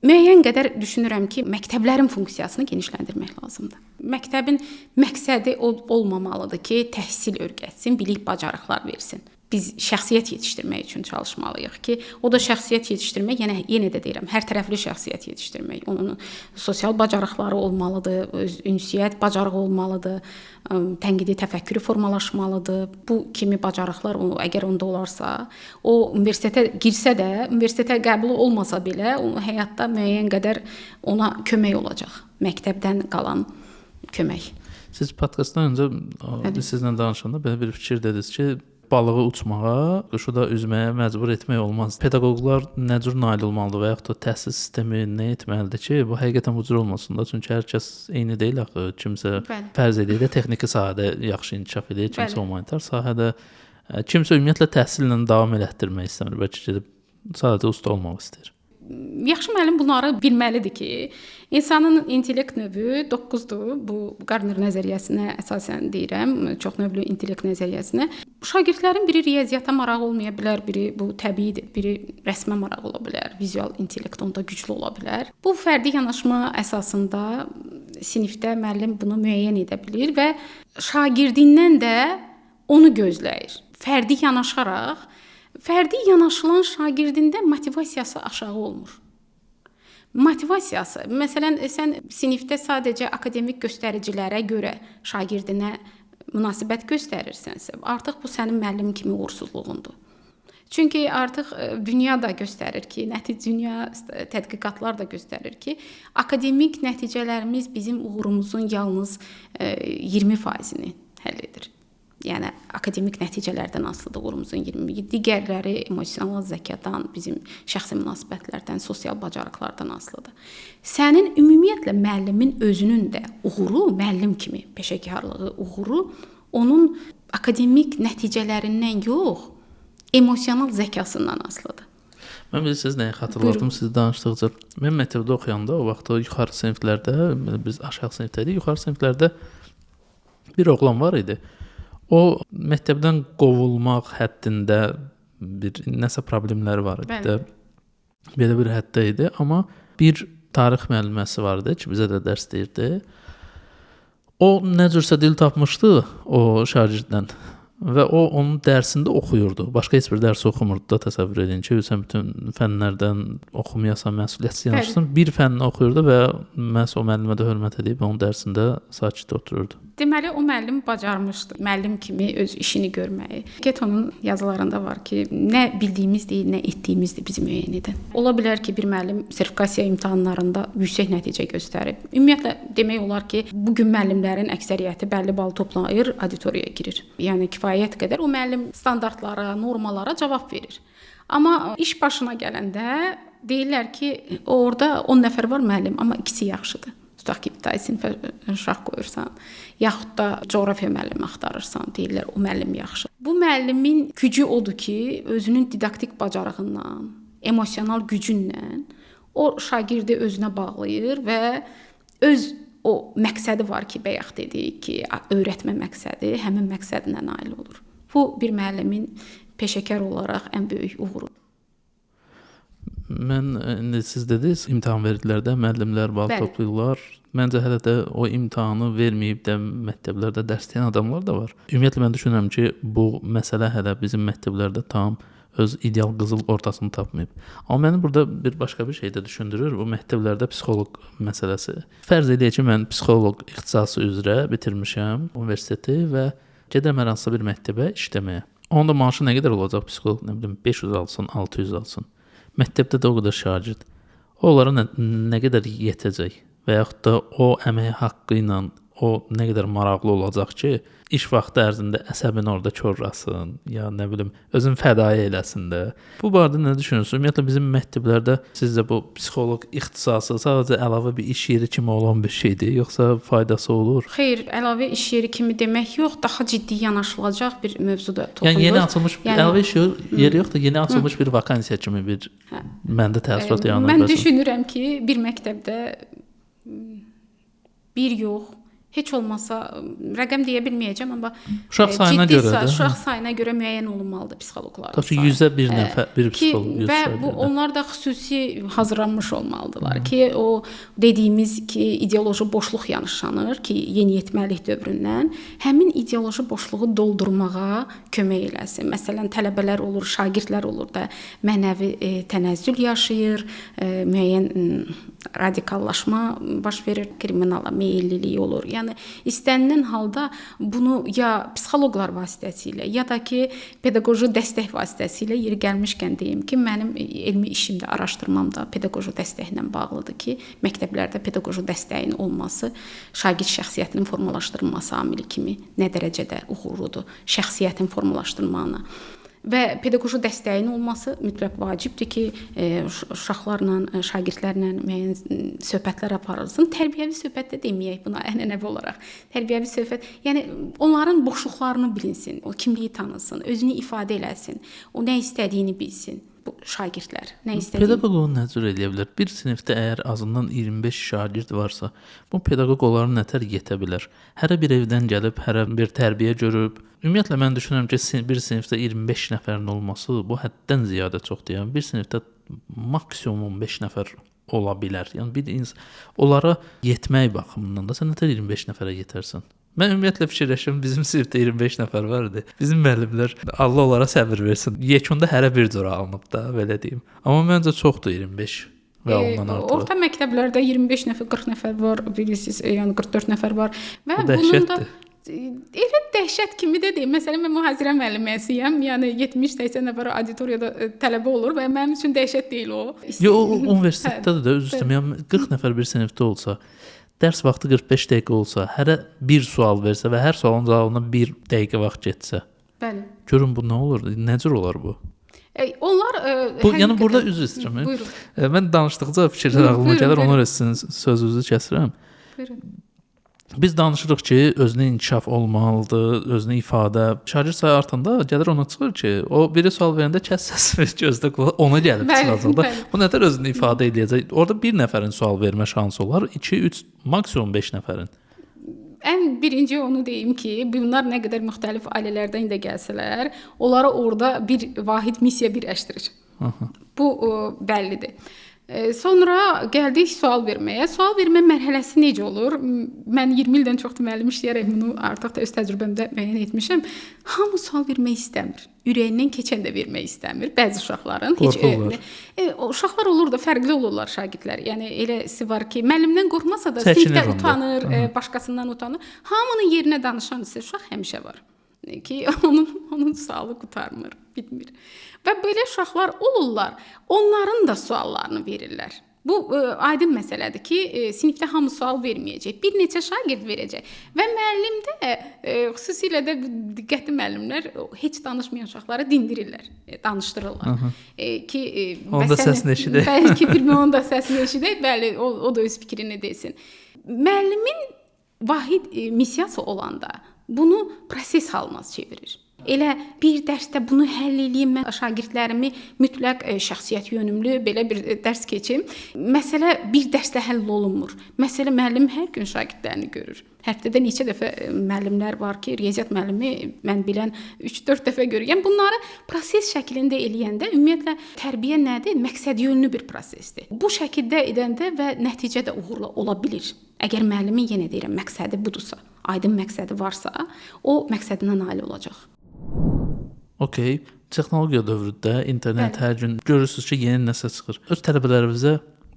müəyyən qədər düşünürəm ki, məktəblərin funksiyasını genişləndirmək lazımdır. Məktəbin məqsədi olmamalıdır ki, təhsil öyrətsin, bilik, bacarıqlar versin. biz şəxsiyyət yetişdirmək üçün çalışmalıyıq ki, o da şəxsiyyət yetişdirmək, yenə də deyirəm, hər tərəfli şəxsiyyət yetişdirmək. Onun sosial bacarıqları olmalıdır, öz ünsiyyət bacarığı olmalıdır, tənqidi təfəkkürü formalaşmalıdır. Bu kimi bacarıqlar əgər onda olarsa, o universitetə girsə də, universitetə qəbul olmasa belə, o həyatda müəyyən qədər ona kömək olacaq. Məktəbdən qalan kömək. Siz podkastdan öncə sizlə danışanda belə bir fikir dediniz ki, balığı uçmağa, quşu da üzməyə məcbur etmək olmaz. Pedaqoqlar nə cür nail olmalıdır və yaxud da təhsil sistemi nə etməlidir ki, bu həqiqətən bu cür olmasın da. Çünki hər kəs eyni deyil axı. Kimsə fərz edir də texniki sahədə yaxşı inkişaf edir, kimsə humanitar sahədə, kimsə ümumiyyətlə təhsillə davam elətdirmək istəmir, bəlkə gedib sadəcə usta olmaq istəyir. Yaxşı müəllim bunları bilməlidir ki, insanın intellekt növü 9-dur. Bu Gardner nəzəriyyəsinə əsasən deyirəm, çoxnövlü intellekt nəzəriyyəsinə. Şagirdlərin biri riyaziyyata marağı olmaya bilər, biri bu təbiidir, biri rəsmə marağı ola bilər, vizual intellekt onda güclü ola bilər. Bu fərdi yanaşma əsasında sinifdə müəllim bunu müəyyən edə bilir və şagirdindən də onu gözləyir. Fərdi yanaşaraq fərdi yanaşılan şagirdində motivasiyası aşağı olmur. Motivasiyası, məsələn, sən sinifdə sadəcə akademik göstəricilərə görə şagirdinə münasibət göstərirsənsə, artıq bu sənin müəllim kimi uğursuzluğundur. Çünki artıq dünya da göstərir ki, dünya tədqiqatlar da göstərir ki, akademik nəticələrimiz bizim uğurumuzun yalnız 20%-ni həll edir. Yəni akademik nəticələrdən asılıdır uğurumuzun 20%. Digərləri emosional zəkadan, bizim şəxsi münasibətlərdən, sosial bacarıqlardan asılıdır. Sənin ümumiyyətlə müəllimin özünün də uğuru, müəllim kimi peşəkarlığı, uğuru onun akademik nəticələrindən yox, emosional zəkasından asılıdır. Mən bilirsiniz nəyi xatırladım siz danışdıqca. Mən məktəbdə oxuyanda o vaxt yuxarı siniflərdə, biz aşağı sinifdəydik, yuxarı siniflərdə bir oğlan var idi. O məktəbdən qovulmaq həddində nəsə problemləri var idi də. Belə bir həddə idi, amma bir tarix müəlliməsi vardı ki, bizə də dərs deyirdi. O nə cürsə dil tapmışdı o şagirddən və o onun dərsində oxuyurdu. Başqa heç bir dərs oxumurdu da, təsəvvür edin ki, sən bütün fənlərdən oxumayasan, məsuliyyətsiz yanaşırsan. Bir fənni oxuyurdu və məhz o müəllimə də hörmət edib onun dərsində sakit otururdu. Deməli, o müəllim bacarmışdı. Müəllim kimi öz işini görməyi. Getonun yazılarında var ki, nə bildiyimizdir, nə etdiyimizdir bizi müəyyən edən. Ola bilər ki, bir müəllim sertifikasiya imtahanlarında yüksək nəticə göstərib. Ümumiyyətlə demək olar ki, bu gün müəllimlərin əksəriyyəti bəlli bal toplayır, auditoriyaya girir. Yəni kifayət qədər o müəllim standartlara, normalara cavab verir. Amma iş başına gələndə deyirlər ki, orada 10 nəfər var müəllim, amma ikisi yaxşıdır. Tutaq ki, bir sinifə uşaq qoyursan, yaxud da coğrafiya müəllimi axtarırsan, deyirlər o müəllim yaxşı. Bu müəllimin gücü odur ki, özünün didaktik bacarığından, emosional gücündən o şagirdi özünə bağlayır və öz o məqsədi var ki, bayaq dedik ki, öyrətmə məqsədi həmin məqsədinə nail olur. Bu bir müəllimin peşəkar olaraq ən böyük uğurudur. Mən siz dediniz, imtahan verdilər də, müəllimlər bal toplayırlar. Məncə hələ də o imtahanı verməyib də məktəblərdə dərs deyən adamlar da var. Ümumiyyətlə mən düşünürəm ki, bu məsələ hələ bizim məktəblərdə tam öz ideal qızıl ortasını tapmayıb. Amma məni burada bir başqa bir şey də düşündürür, bu məktəblərdə psixoloq məsələsi. Fərz edək ki, mən psixoloq ixtisası üzrə bitirmişəm universiteti və gedirəm hər hansısa bir məktəbə işləməyə. Onda maaşı nə qədər olacaq psixoloq? Nə bilim 500 alsın, 600 alsın. Məktəbdə də o qədər şagird. Onlara nə qədər yetəcək və yaxud da o əmək haqqı ilə o nə qədər maraqlı olacaq ki, iş vaxtı ərzində əsəbini orada korlasın, ya nə bilim, özün fədai eləsin də. Bu barədə nə düşünürsünüz? Ümumiyyətlə bizim məktəblərdə sizcə bu psixoloq ixtisası sadəcə əlavə bir iş yeri kimi olan bir şeydir, yoxsa faydası olur? Xeyr, əlavə iş yeri kimi demək yox, daha ciddi yanaşılacaq bir mövzuda toxunulur. Yəni yeni açılmış əlavə iş yeri yox da yeni açılmış bir vakansiya kimi bir məndə təəssürat yaranır. Mən düşünürəm ki, bir məktəbdə bir yox, Heç olmasa rəqəm deyə bilməyəcəm, amma Uşaq sayına görə də. uşaq sayına görə müəyyən olunmalıdır psixoloqların Tutaq ki, sayı. 100-ə 1 nəfər bir psixoloq Və bu onlar da xüsusi hazırlanmış olmalıdırlar ki, o dediyimiz ki, ideoloji boşluq yanışanır ki, yeniyetməlik dövründən həmin ideoloji boşluğu doldurmağa kömək eləsin. Məsələn, tələbələr olur, şagirdlər olur da mənəvi tənəzzül yaşayır, müəyyən radikallaşma baş verir, kriminala meyllilik olur. Yəni istənilən halda bunu ya psixoloqlar vasitəsilə, ya da ki, pedaqoji dəstək vasitəsilə yeri gəlmişkən deyim ki, mənim elmi işimdə, araşdırmamda pedaqoji dəstəklə bağlıdır ki, məktəblərdə pedaqoji dəstəyin olması şagird şəxsiyyətinin formalaşdırılması amili kimi nə dərəcədə uğurludur şəxsiyyətin formalaşdırmağına. Və pedaqoji dəstəyin olması mütləq vacibdir ki, uşaqlarla, şagirdlərlə müəyyən söhbətlər aparılsın. Tərbiyəvi söhbət də deməyək buna ənənəvi olaraq. Tərbiyəvi söhbət, yəni onların boşluqlarını bilinsin, o kimliyi tanısın, özünü ifadə eləsin, o nə istədiyini bilsin. Bu şagirdlər nə istədiyini. Pedaqoq onu nəzər edə bilər. Bir sinifdə əgər azından 25 şagird varsa, bu pedaqoq onları nətər yetə bilər? Hərə bir evdən gəlib, hərə bir tərbiyə görüb. Ümumiyyətlə mən düşünürəm ki, bir sinifdə 25 nəfərin olması bu həddən ziyadə çoxdur. Yəni bir sinifdə maksimum 15 nəfər ola bilər. Yəni onlara yetmək baxımından da sən nətər 25 nəfərə yetərsən? Mən ümumiyyətlə fikirləşirəm, bizim sinifdə 25 nəfər var idi. Bizim müəllimlər Allah onlara səbir versin. Yekunda hərə bir cür alınıb da, belə deyim. Amma məncə çoxdur 25 və ondan artıq. Orta məktəblərdə 25 nəfər, 40 nəfər var, bilirsiniz, yəni 44 nəfər var və bunun da elə dəhşət kimi də deyim. Məsələn, mən mühazirə müəlliməsiyəm. Yəni 70-80 nəfər auditoriyada tələbə olur və mənim üçün dəhşət deyil o. Yox, universitetdə də üzr istəyirəm. 40 nəfər bir sinifdə olsa, dərs vaxtı 45 dəqiqə olsa, hərə bir sual versə və hər sualın cavabına 1 dəqiqə vaxt getsə. Bəli. Görün bu nə olur? Nə cür olar bu? Onlar yəni burada üzr istəyirəm. Mən danışdıqca fikirlər ağlıma gəlir, ona görə sizin sözünüzü kəsirəm. Buyurun. Biz danışırıq ki, özünə inkişaf olmalıdır, özünə ifadə. Şagird sayı artanda gəlir ona çıxır ki, o biri sual verəndə kəs səsini gözdə qulaq, ona gəlib çıxacaq da. Bu nətər özünü ifadə edəcək? Orada bir nəfərin sual vermə şansı olar, 2, 3, maksimum 5 nəfərin. Ən birinci onu deyim ki, bunlar nə qədər müxtəlif ailələrdən də gəlsələr, onlara orada bir vahid missiya birləşdirir. Bu bəllidir. Sonra gəldik sual verməyə. Sual vermə mərhələsi necə olur? Mən 20 ildən çoxdur müəllim işləyərək bunu artıq da öz təcrübəmdə müəyyən etmişəm. Hamı sual vermək istəmir. Ürəyindən keçən də vermək istəmir. Bəzi uşaqların uşaqlar olur da fərqli olurlar şagirdlər. Yəni eləsi var ki, müəllimdən qorxmasa da sinifdə utanır, başqasından utanır. Hamının yerinə danışan isə uşaq həmişə var ki, onun sualı qurtarmır, bitmir. Və belə uşaqlar olurlar. Onların da suallarını verirlər. Bu aydın məsələdir ki, sinifdə hamı sual verməyəcək. Bir neçə şagird verəcək. Və müəllim də xüsusilə də diqqətli müəllimlər heç danışmayan uşaqları dindirirlər, danışdırırlar. Ki onda səsini eşidək. Bəlkə bir onun da səsini eşidək. Bəli, o da öz fikrini desin. Müəllimin vahid missiyası olanda bunu proses halına çevirir. Elə bir dərsdə bunu həll eləyim, mən şagirdlərimi mütləq şəxsiyyət yönümlü belə bir dərs keçim. Məsələ bir dərslə həll olunmur. Məsələ müəllim hər gün şagirdlərini görür. Həftədə neçə dəfə müəllimlər var ki, riyaziyyat müəllimi mən bilən 3-4 dəfə görür. Yəni bunları proses şəklində eləyəndə ümumiyyətlə tərbiyə nədir? Məqsədyönlü bir prosesdir. Bu şəkildə edəndə və nəticə də uğurlu ola bilər. Əgər müəllimin yenə deyirəm məqsədi budursa, aydın məqsədi varsa, o məqsədinə nail olacaq. Okay, texnologiya dövründə internet hər gün görürsüz ki, yeni nəsə çıxır. Öz tələbələrinizə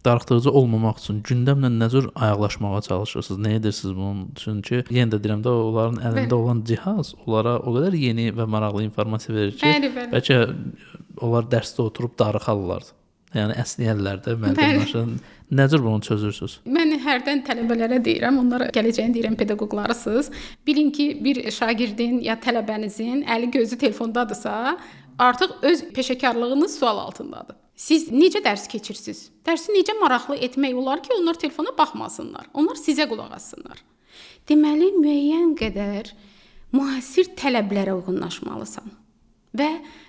darıxdırıcı olmamaq üçün gündəmlə nə cür ayaqlaşmağa çalışırsınız? Nə edirsiniz bunun üçün ki, yenə də deyirəm də onların əlində olan cihaz onlara o qədər yeni və maraqlı informasiya verir ki, bəlkə onlar dərsdə oturub darıxarlar. Yəni əsnəyərlər də müəllimlərin. Nə cür bunu çözürsüz? Mən hərdən tələbələrə deyirəm, onlara gələcəyin deyirəm pedaqoqlarısınız. Bilin ki, bir şagirdin ya tələbənizin əli gözü telefondadırsa, artıq öz peşəkarlığınız sual altındadır. Siz necə dərs keçirsiniz? Dərsi necə maraqlı etmək olar ki, onlar telefona baxmasınlar. Onlar sizə qulaq assınlar. Deməli, müəyyən qədər müasir tələblərə uyğunlaşmalısan. Və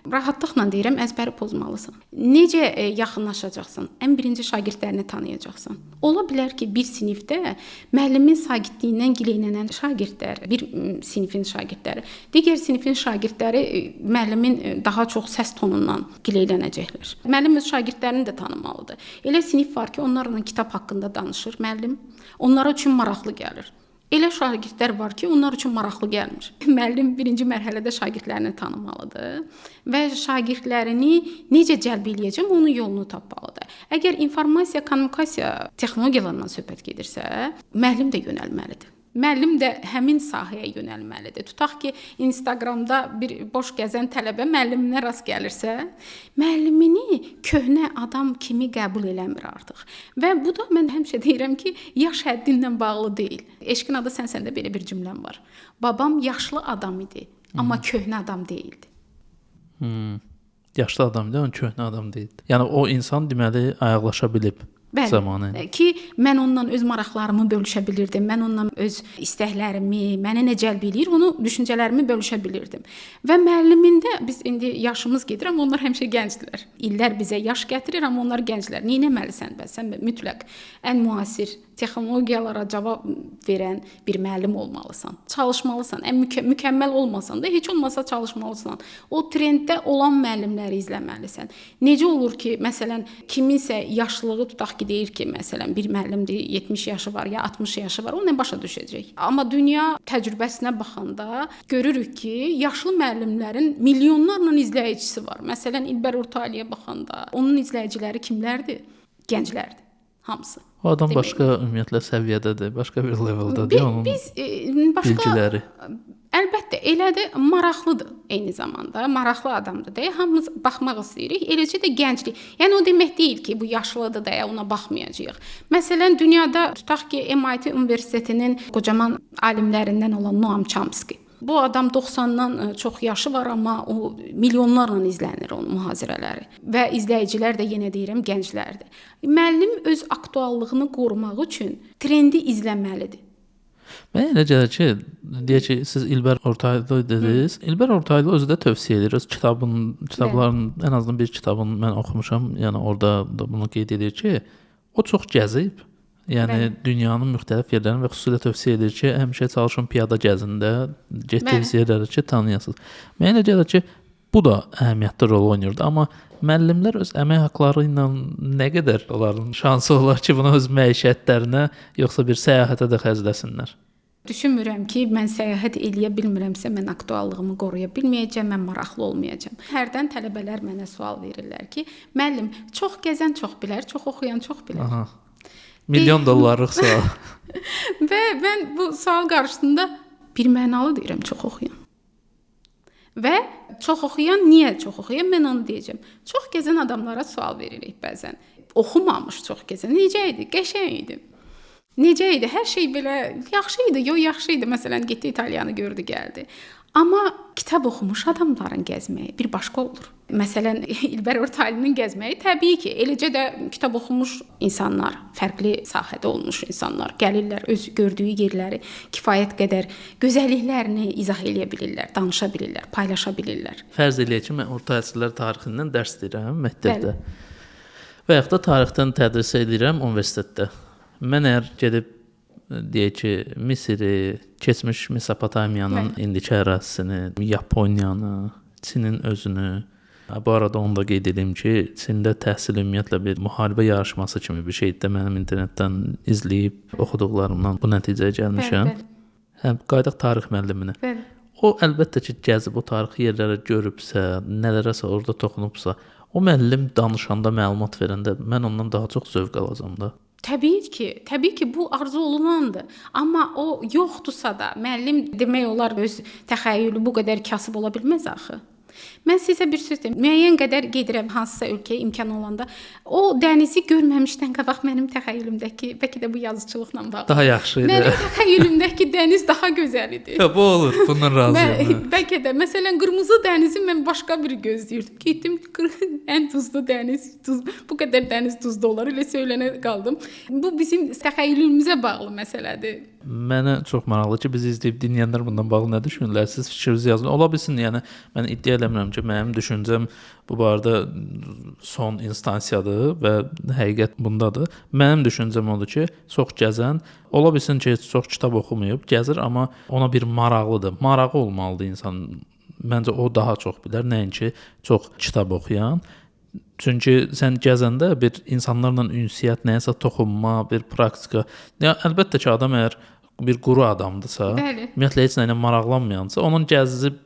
rahatlıqla deyirəm, əzbəri pozmalısan. Necə yaxınlaşacaqsan? Ən birinci şagirdlərini tanıyacaqsan. Ola bilər ki, bir sinifdə müəllimin sakitliyindən gileylənən şagirdlər, bir sinifin şagirdləri, digər sinifin şagirdləri müəllimin daha çox səs tonundan gileylənəcəklər. Müəllim öz şagirdlərini də tanımalıdır. Elə sinif var ki, onlarla kitab haqqında danışır müəllim. Onlara üçün maraqlı gəlir. Elə şagirdlər var ki, onlar üçün maraqlı gəlmir. Müəllim birinci mərhələdə şagirdlərini tanımalıdır və şagirdlərini necə cəlb eləyəcəm, onun yolunu tapmalıdır. Əgər informasiya, kommunikasiya texnologiyalarından söhbət gedirsə, müəllim də yönəlməlidir. Müəllim də həmin sahəyə yönəlməlidir. Tutaq ki, Instagramda bir boş gəzən tələbə müəlliminə rast gəlirsə, müəllimini köhnə adam kimi qəbul eləmir artıq. Və bu da mən həmişə deyirəm ki, yaş həddi ilə bağlı deyil. Eşqin adı sənsəndə belə bir cümləm var. Babam yaşlı adam idi, amma köhnə adam deyildi. Yaşlı adam idi, amma köhnə adam deyildi. Yəni o insan deməli ayaqlaşa bilib. Bəli, ki mən onunla öz maraqlarımı bölüşə bilirdim, mən onunla öz istəklərimi, mənə nə cəlb eləyir, onu düşüncələrimi bölüşə bilirdim. Və müəllimində biz indi yaşımız gedir, amma onlar həmişə gəncdilər. İllər bizə yaş gətirir, amma onlar gənclər. Nə etməlisən bəs? Sən mütləq ən müasir texnologiyalara cavab verən bir müəllim olmalısan. Çalışmalısan. Ən mükəmməl olmasan da heç olmasa çalışmalısan. O trenddə olan müəllimləri izləməlisən. Necə olur ki, məsələn, kiminsə yaşlılığı tutaq ki, deyir ki, məsələn, bir müəllimdir, 70 yaşı var ya 60 yaşı var, o nə başa düşəcək? Amma dünya təcrübəsinə baxanda görürük ki, yaşlı müəllimlərin milyonlarla izləyicisi var. Məsələn, İlber Ortaylıya baxanda onun izləyiciləri kimlərdir? Gənclərdir. Hamısı. O adam başqa ümumiyyətlə səviyyədədir, başqa bir leveldadır onun bilgiləri. Əlbəttə, elədir, maraqlıdır eyni zamanda, maraqlı adamdır deyə hamımız baxmaq istəyirik. Eləcə də gənclik. Yəni o demək deyil ki, bu yaşlıdır deyə ona baxmayacağıq. Məsələn, dünyada tutaq ki, MIT Universitetinin qocaman alimlərindən olan Noam Chomsky. Bu adam 90-dan çox yaşı var, amma o milyonlarla izlənir onun mühazirələri və izləyicilər də yenə deyirəm gənclərdir. Müəllim öz aktuallığını qorumaq üçün trendi izləməlidir. Mənə elə gəlir ki, deyək ki, siz İlber Ortaylı dediniz. İlber Ortaylı özü də tövsiyə edir. Öz kitablarının ən azından bir kitabını mən oxumuşam. Yəni orada da bunu qeyd edir ki, o çox gəzib. Yəni dünyanın müxtəlif yerlərini və xüsusilə tövsiyə edir ki, həmişə çalışın piyada gəzində, getdiyiniz yerləri ki, tanıyasınız. Mənə elə gəlir ki, bu da əhəmiyyətli rol oynayırdı, amma müəllimlər öz əmək haqqları ilə nə qədər onların şansı olar ki, bunu öz məişətlərinə yoxsa bir səyahətə də xərcləsinlər? Düşünmürəm ki, mən səyahət eləyə bilmirəmsə, mən aktuallığımı qoruya bilməyəcəm, mən maraqlı olmayacam. Hərdən tələbələr mənə sual verirlər ki, müəllim, çox gəzən çox bilər, çox oxuyan çox bilər. Aha. Milyon dollarlıq sual. Və mən bu sual qarşısında bir mənalı deyirəm, çox oxuyan. Və çox oxuyan, niyə çox oxuyan? Mən onu deyəcəm. Çox gəzən adamlara sual veririk bəzən. Oxumamış çox gəzən. Necə idi? Qəşəng idi. Necə idi? Hər şey belə yaxşı idi, yaxşı idi. Məsələn, getdi İtaliyanı gördü, gəldi. Amma kitab oxumuş adamların gəzməyi bir başqa olur. Məsələn, İlber Ortaylı'nın gəzməyi təbii ki, eləcə də kitab oxumuş insanlar, fərqli sahədə olmuş insanlar gəlirlər, öz gördüyü yerləri kifayət qədər gözəlliklərini izah eləyə bilirlər, danışa bilirlər, paylaşa bilirlər. Fərz eləyək ki, mən orta əsrlər tarixindən dərs deyirəm məktəbdə. Və yaxud da tarixdən tədris edirəm universitetdə. Mən əgər gedib deyək ki, Misiri, keçmiş Mesopotamiyanın indiki ərazisini, Yaponiyanı, Çinin özünü, bu arada onu da qeyd edeyim ki, Çində təhsil ümumiyyətlə bir müharibə yarışması kimi bir şeydir də mənim internetdən izləyib oxuduqlarımdan bu nəticəyə gəlmişəm. Həm qaydaq tarix müəlliminə. O əlbəttə ki, gəzib o tarixi yerləri görübsə, nələrəsə orada toxunubsa, o müəllim danışanda, məlumat verəndə mən ondan daha çox zövq alacağam da. Təbii ki, bu arzu olunandır. Amma o yoxdursa da, müəllim demək olar öz təxəyyülü bu qədər kasıb ola bilməz axı. Mən sizə bir söz deyim. Müəyyən qədər gedirəm hansısa ölkəyə imkan olanda. O dənizi görməmişdən qabaq mənim təxəyyülümdəki, bəlkə də bu yazıçılıqla bağlı. Daha yaxşı idi. Mənim təxəyyülümdəki dəniz daha gözəl idi. Bu olur, bundan razıyam. Bəlkə də məsələn qırmızı dənizi mən başqa bir gözləyirdim. Getdim ən duzlu dəniz, bu qədər dəniz duzlu olar, elə söylənə qaldım. Bu bizim təxəyyülümüzə bağlı məsələdir. Mənə çox maraqlı ki, bizi izləyib dinləyənlər bundan bağlı nə düşünürlər? Siz fikrinizi yazın. Ola bilsin, yəni mən iddia eləmirəm ki, mənim düşüncəm bu barədə son instansiyadır və həqiqət bundadır. Mənim düşüncəm odur ki, çox gəzən, ola bilsin ki, çox kitab oxumayıb, gəzir, amma ona bir maraqlıdır. Marağı olmalıdır insan. Məncə o daha çox bilər, nəinki çox kitab oxuyan. Çünki sən gəzəndə bir insanlarla ünsiyyət, nəyəsə toxunma, bir praktika. Ya əlbəttə ki, adam əgər bir quru adamdırsa, Bəli. ümumiyyətlə heç nə ilə maraqlanmayansa, onun gəzib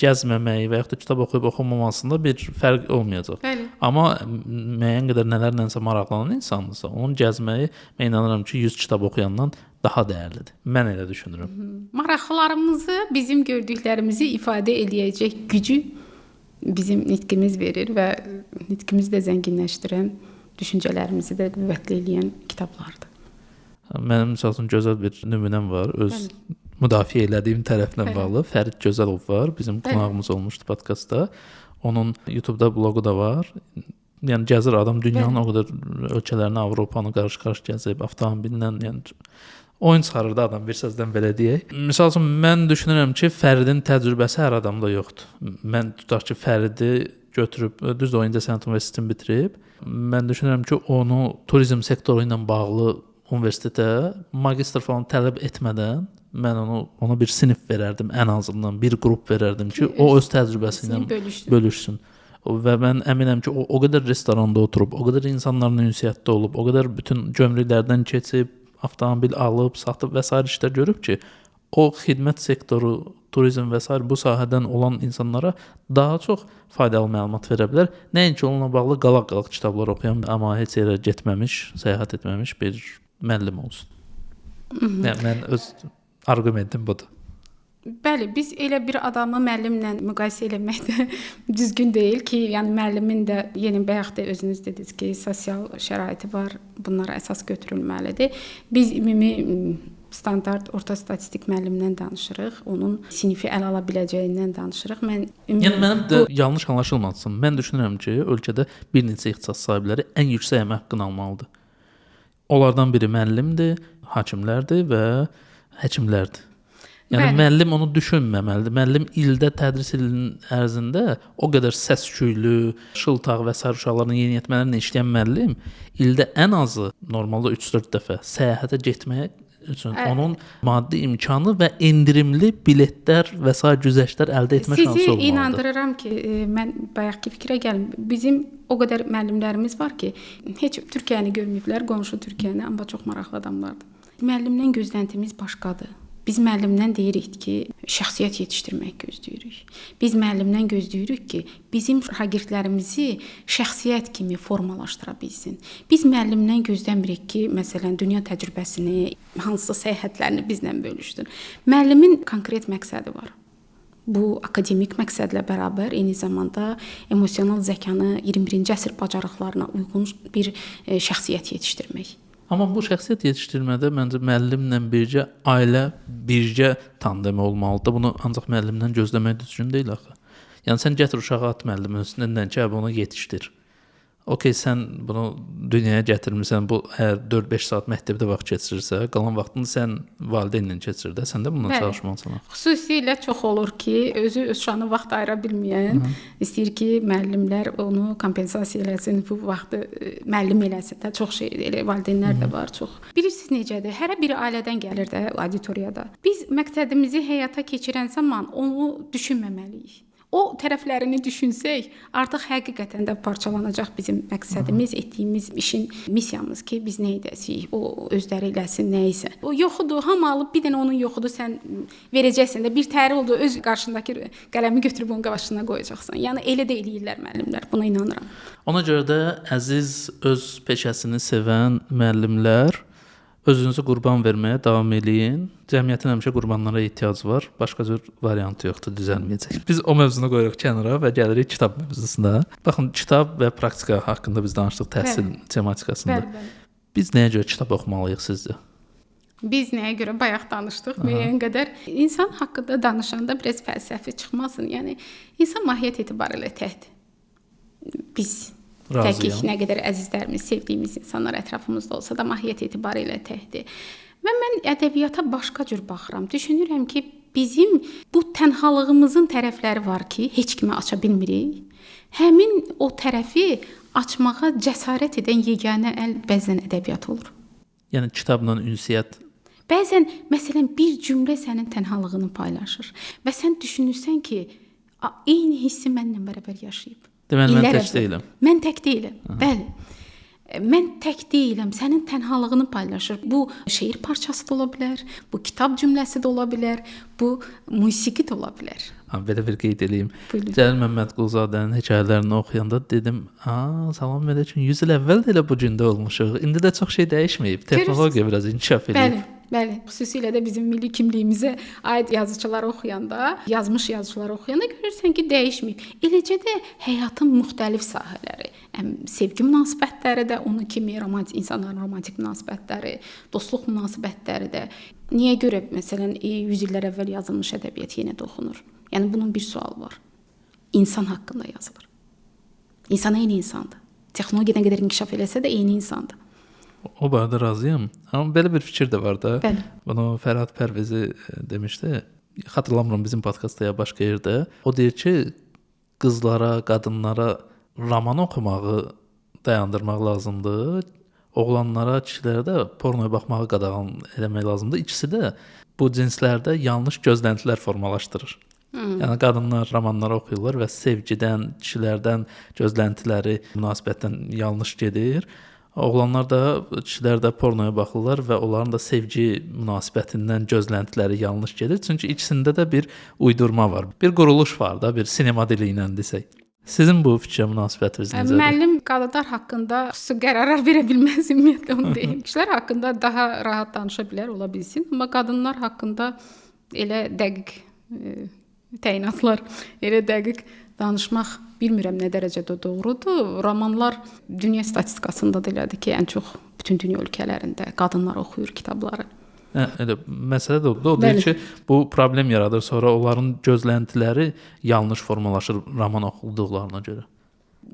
gəzməməyi və yaxud da kitab oxuyub oxumamasında bir fərq olmayacaq. Bəli. Amma müəyyən qədər nələrlənsə maraqlanan insandırsa, onun gəzməyi mən inanıram ki, 100 kitab oxuyandan daha dəyərlidir. Mən elə düşünürəm. Maraqlarımızı, bizim gördüklərimizi ifadə eləyəcək gücü bizim nitqimiz verir və nitqimizi də zənginləşdirən, düşüncələrimizi də qüvvətli eləyən kitablardır. Mənim məsəl üçün gözəl bir nümunəm var. Öz müdafiə elədiyim tərəflə bağlı. Fərid Gözəlov var. Bizim qonağımız olmuşdu podkastda. Onun YouTube-da bloqu da var. Yəni gəzir adam dünyanın o qədər ölkələrini, Avropanı qarış-qarış gəzib, avtomobillə, yəni oyun çıxarırdı adam, bir sözdən belə deyək. Məsəl üçün mən düşünürəm ki, Fəridin təcrübəsi hər adamda yoxdur. Mən tutaq ki, Fəridi götürüb düz oyuncu sənət universitetini bitirib, mən düşünürəm ki, onu turizm sektoru ilə bağlı universitetə magistr falan tələb etmədən mən ona bir sinif verərdim, ən azından bir qrup verərdim ki, o öz təcrübəsi ilə bölüşsün. Və mən əminəm ki, o qədər restoranda oturub, o qədər insanlarla ünsiyyətdə olub, o qədər bütün gömrüklərdən keçib, avtomobil alıb, satıb və s. işlər görüb ki, o xidmət sektoru, turizm və s. bu sahədən olan insanlara daha çox faydalı məlumat verə bilər. Nəinki onunla bağlı qalaq-qalaq kitablar oxuyan, amma heç yerə getməmiş, səyahət etməmiş bir müəllim olsun. Yəni, mən öz arqumentim budur. Bəli, biz elə bir adamı müəllimlə müqayisə eləmək də düzgün deyil ki, yəni müəllimin də yeni bayaq da özünüz dediniz ki, sosial şəraiti var, bunlara əsas götürülməlidir. Biz ümumi standart orta statistik müəllimdən danışırıq, onun sinifi ələ ala biləcəyindən danışırıq. Yəni mənim də yanlış anlaşılmasın. Mən düşünürəm ki, ölkədə bir neçə ixtisas sahibləri ən yüksək əmək haqqını almalıdır. Onlardan biri müəllimdir, hakimlərdir və həkimlərdir. Yəni müəllim onu düşünməməlidir. Müəllim ildə tədris ilinin ərzində o qədər səs-küylü, şıltaq və sair uşaqların yeniyetmələrlə işləyən müəllim ildə ən azı normalda 3-4 dəfə səyahətə getməyə üçün onun maddi imkanı və endirimli biletlər və sair güzəştlər əldə etmə şansı olmalıdır. Sizi inandırıram ki, mən bayaqki fikrə gəlim. Bizim o qədər müəllimlərimiz var ki, heç Türkiyəni görməyiblər, qonşu Türkiyəni, amma çox maraqlı adamlardır. Müəllimdən gözləntimiz başqadır. Biz müəllimdən deyirik ki, şəxsiyyət yetişdirmək gözləyirik. Biz müəllimdən gözləyirik ki, bizim şagirdlərimizi şəxsiyyət kimi formalaşdıra bilsin. Biz müəllimdən gözləmirik ki, məsələn, dünya təcrübəsini, hansısa səyahətlərini bizlə bölüşsün. Müəllimin konkret məqsədi var. Bu akademik məqsədlə bərabər eyni zamanda emosional zəkanı 21-ci əsr bacarıqlarına uyğun bir şəxsiyyət yetişdirmək. Amma bu şəxsiyyət yetişdirmədə məncə müəllimlə birgə ailə birgə tandemi olmalıdır. Bunu ancaq müəllimdən gözləmək düzgün deyil axı. Yəni sən gətir uşağı at müəllimin üstündən ki, bunu yetişdir. Okey, sən bunu dünyaya gətirmirsən, bu əgər 4-5 saat məktəbdə vaxt keçirirsə, qalan vaxtını sən valideynlə keçirir də, sən də bundan çalışmalısan. Xüsusilə çox olur ki, özü öz uşağına vaxt ayıra bilməyən, istəyir ki, müəllimlər onu kompensasiya eləsin, bu vaxtı müəllim eləsin də, çox şey elə valideynlər də var, çox. Bilirsiniz necədir? Hərə bir ailədən gəlir də auditoriyada. Biz məqsədimizi həyata keçirən zaman onu düşünməməliyik. O tərəflərini düşünsək, artıq həqiqətən də parçalanacaq bizim məqsədimiz, etdiyimiz işin missiyamız ki, biz nə edəsiyik, o özləri eləsin, nə isə. O yoxudur, hamı alıb bir dənə onun yoxudur, sən verəcəksən də bir təri oldu, öz qarşındakı qələmi götürüb onun qarşısına qoyacaqsan. Yəni elə də eləyirlər müəllimlər, buna inanıram. Ona görə də əziz öz peşəsini sevən müəllimlər özünüzü qurban verməyə davam eləyin. Cəmiyyətin həmişə qurbanlara ehtiyac var. Başqa cür variant yoxdur, düzəlməyəcək. Biz o mövzunu qoyuruq kənara və gəlirik kitab mövzusuna. Baxın, kitab və praktika haqqında biz danışdıq təhsil tematikasında. Bəli. Biz nəyə görə kitab oxumalıyıq sizcə? Biz nəyə görə bayaq danışdıq, müəyyən qədər insan haqqında danışanda biraz fəlsəfi çıxmasın. Yəni insan mahiyyət etibarilə təkdir. Biz təkik, nə qədər əzizlərimiz, sevdiyimiz insanlar ətrafımızda olsa da mahiyyət etibarilə təkdir. Və mən ədəbiyyata başqa cür baxıram. Düşünürəm ki, bizim bu tənhalığımızın tərəfləri var ki, heç kimə aça bilmirik. Həmin o tərəfi açmağa cəsarət edən yeganə əl bəzən ədəbiyyat olur. Yəni kitabla ünsiyyət. Bəzən məsələn bir cümlə sənin tənhalığını paylaşır və sən düşünürsən ki, eyni hissi mənlə bərabər yaşayıb. Deməli mən tək deyiləm. Mən tək deyiləm. Bəli. Mən tək deyiləm. Sənin tənhalığını paylaşır. Bu şeir parçası da ola bilər, bu kitab cümləsi də ola bilər, bu musiqi də ola bilər. Belə bir qeyd edeyim. Buyurun. Cəlil Məmmədquluzadənin hekayələrini oxuyanda dedim, salam Mələkün 100 il əvvəl də elə bu gündə olmuşuq. İndi də çox şey dəyişməyib. Texnologiya biraz inkişaf edib. Bəli. Xüsusilə də bizim milli kimliyimizə aid yazıçılar oxuyanda, yazmış yazıçılar oxuyanda görürsən ki, dəyişməyib. Eləcə də həyatın müxtəlif sahələri, sevgi münasibətləri də onun kimi insanların romantik münasibətləri, dostluq münasibətləri də. Niyə görə məsələn 100 illər əvvəl yazılmış ədəbiyyat yenə də oxunur? Yəni bunun bir sualı var. İnsan haqqında yazılır. İnsan eyni insandır. Texnologiya nə qədər inkişaf eləsə də eyni insandır. O barədə razıyam. Amma belə bir fikir də var da. Bəli. Bunu Fərhad Pərvizi demişdi. Xatırlamıram bizim podkastda ya başqa yerdə. O deyir ki, qızlara, qadınlara roman oxumağı dayandırmaq lazımdır. Oğlanlara, kişilərə də pornoya baxmağı qadağan eləmək lazımdır. İkisi də bu cinslərdə yanlış gözləntilər formalaşdırır. Yəni qadınlar romanları oxuyurlar və sevgidən, kişilərdən gözləntiləri münasibətdən yanlış gedir. Oğlanlar da, kişilər də pornoya baxırlar və onların da sevgi münasibətindən gözləntiləri yanlış gedir. Çünki ikisində də bir uydurma var. Bir quruluş var da, bir sinema dili ilə desək. Sizin bu fikrə münasibətiniz necədir? Müəllim qadınlar haqqında xüsusi qərarlar verə bilməz ümumiyyətlə onu deyim. Kişilər haqqında daha rahat danışa bilər, ola bilsin, amma qadınlar haqqında elə dəqiq təyinatlar, elə dəqiq danışmaq bilmirəm nə dərəcədə doğrudur. Romanlar dünya statistikasında da elədir ki, ən çox bütün dünya ölkələrində qadınlar oxuyur kitabları. Elə məsələ də o deyir ki, bu problem yaradır. Sonra onların gözləntiləri yanlış formalaşır roman oxuduqlarına görə.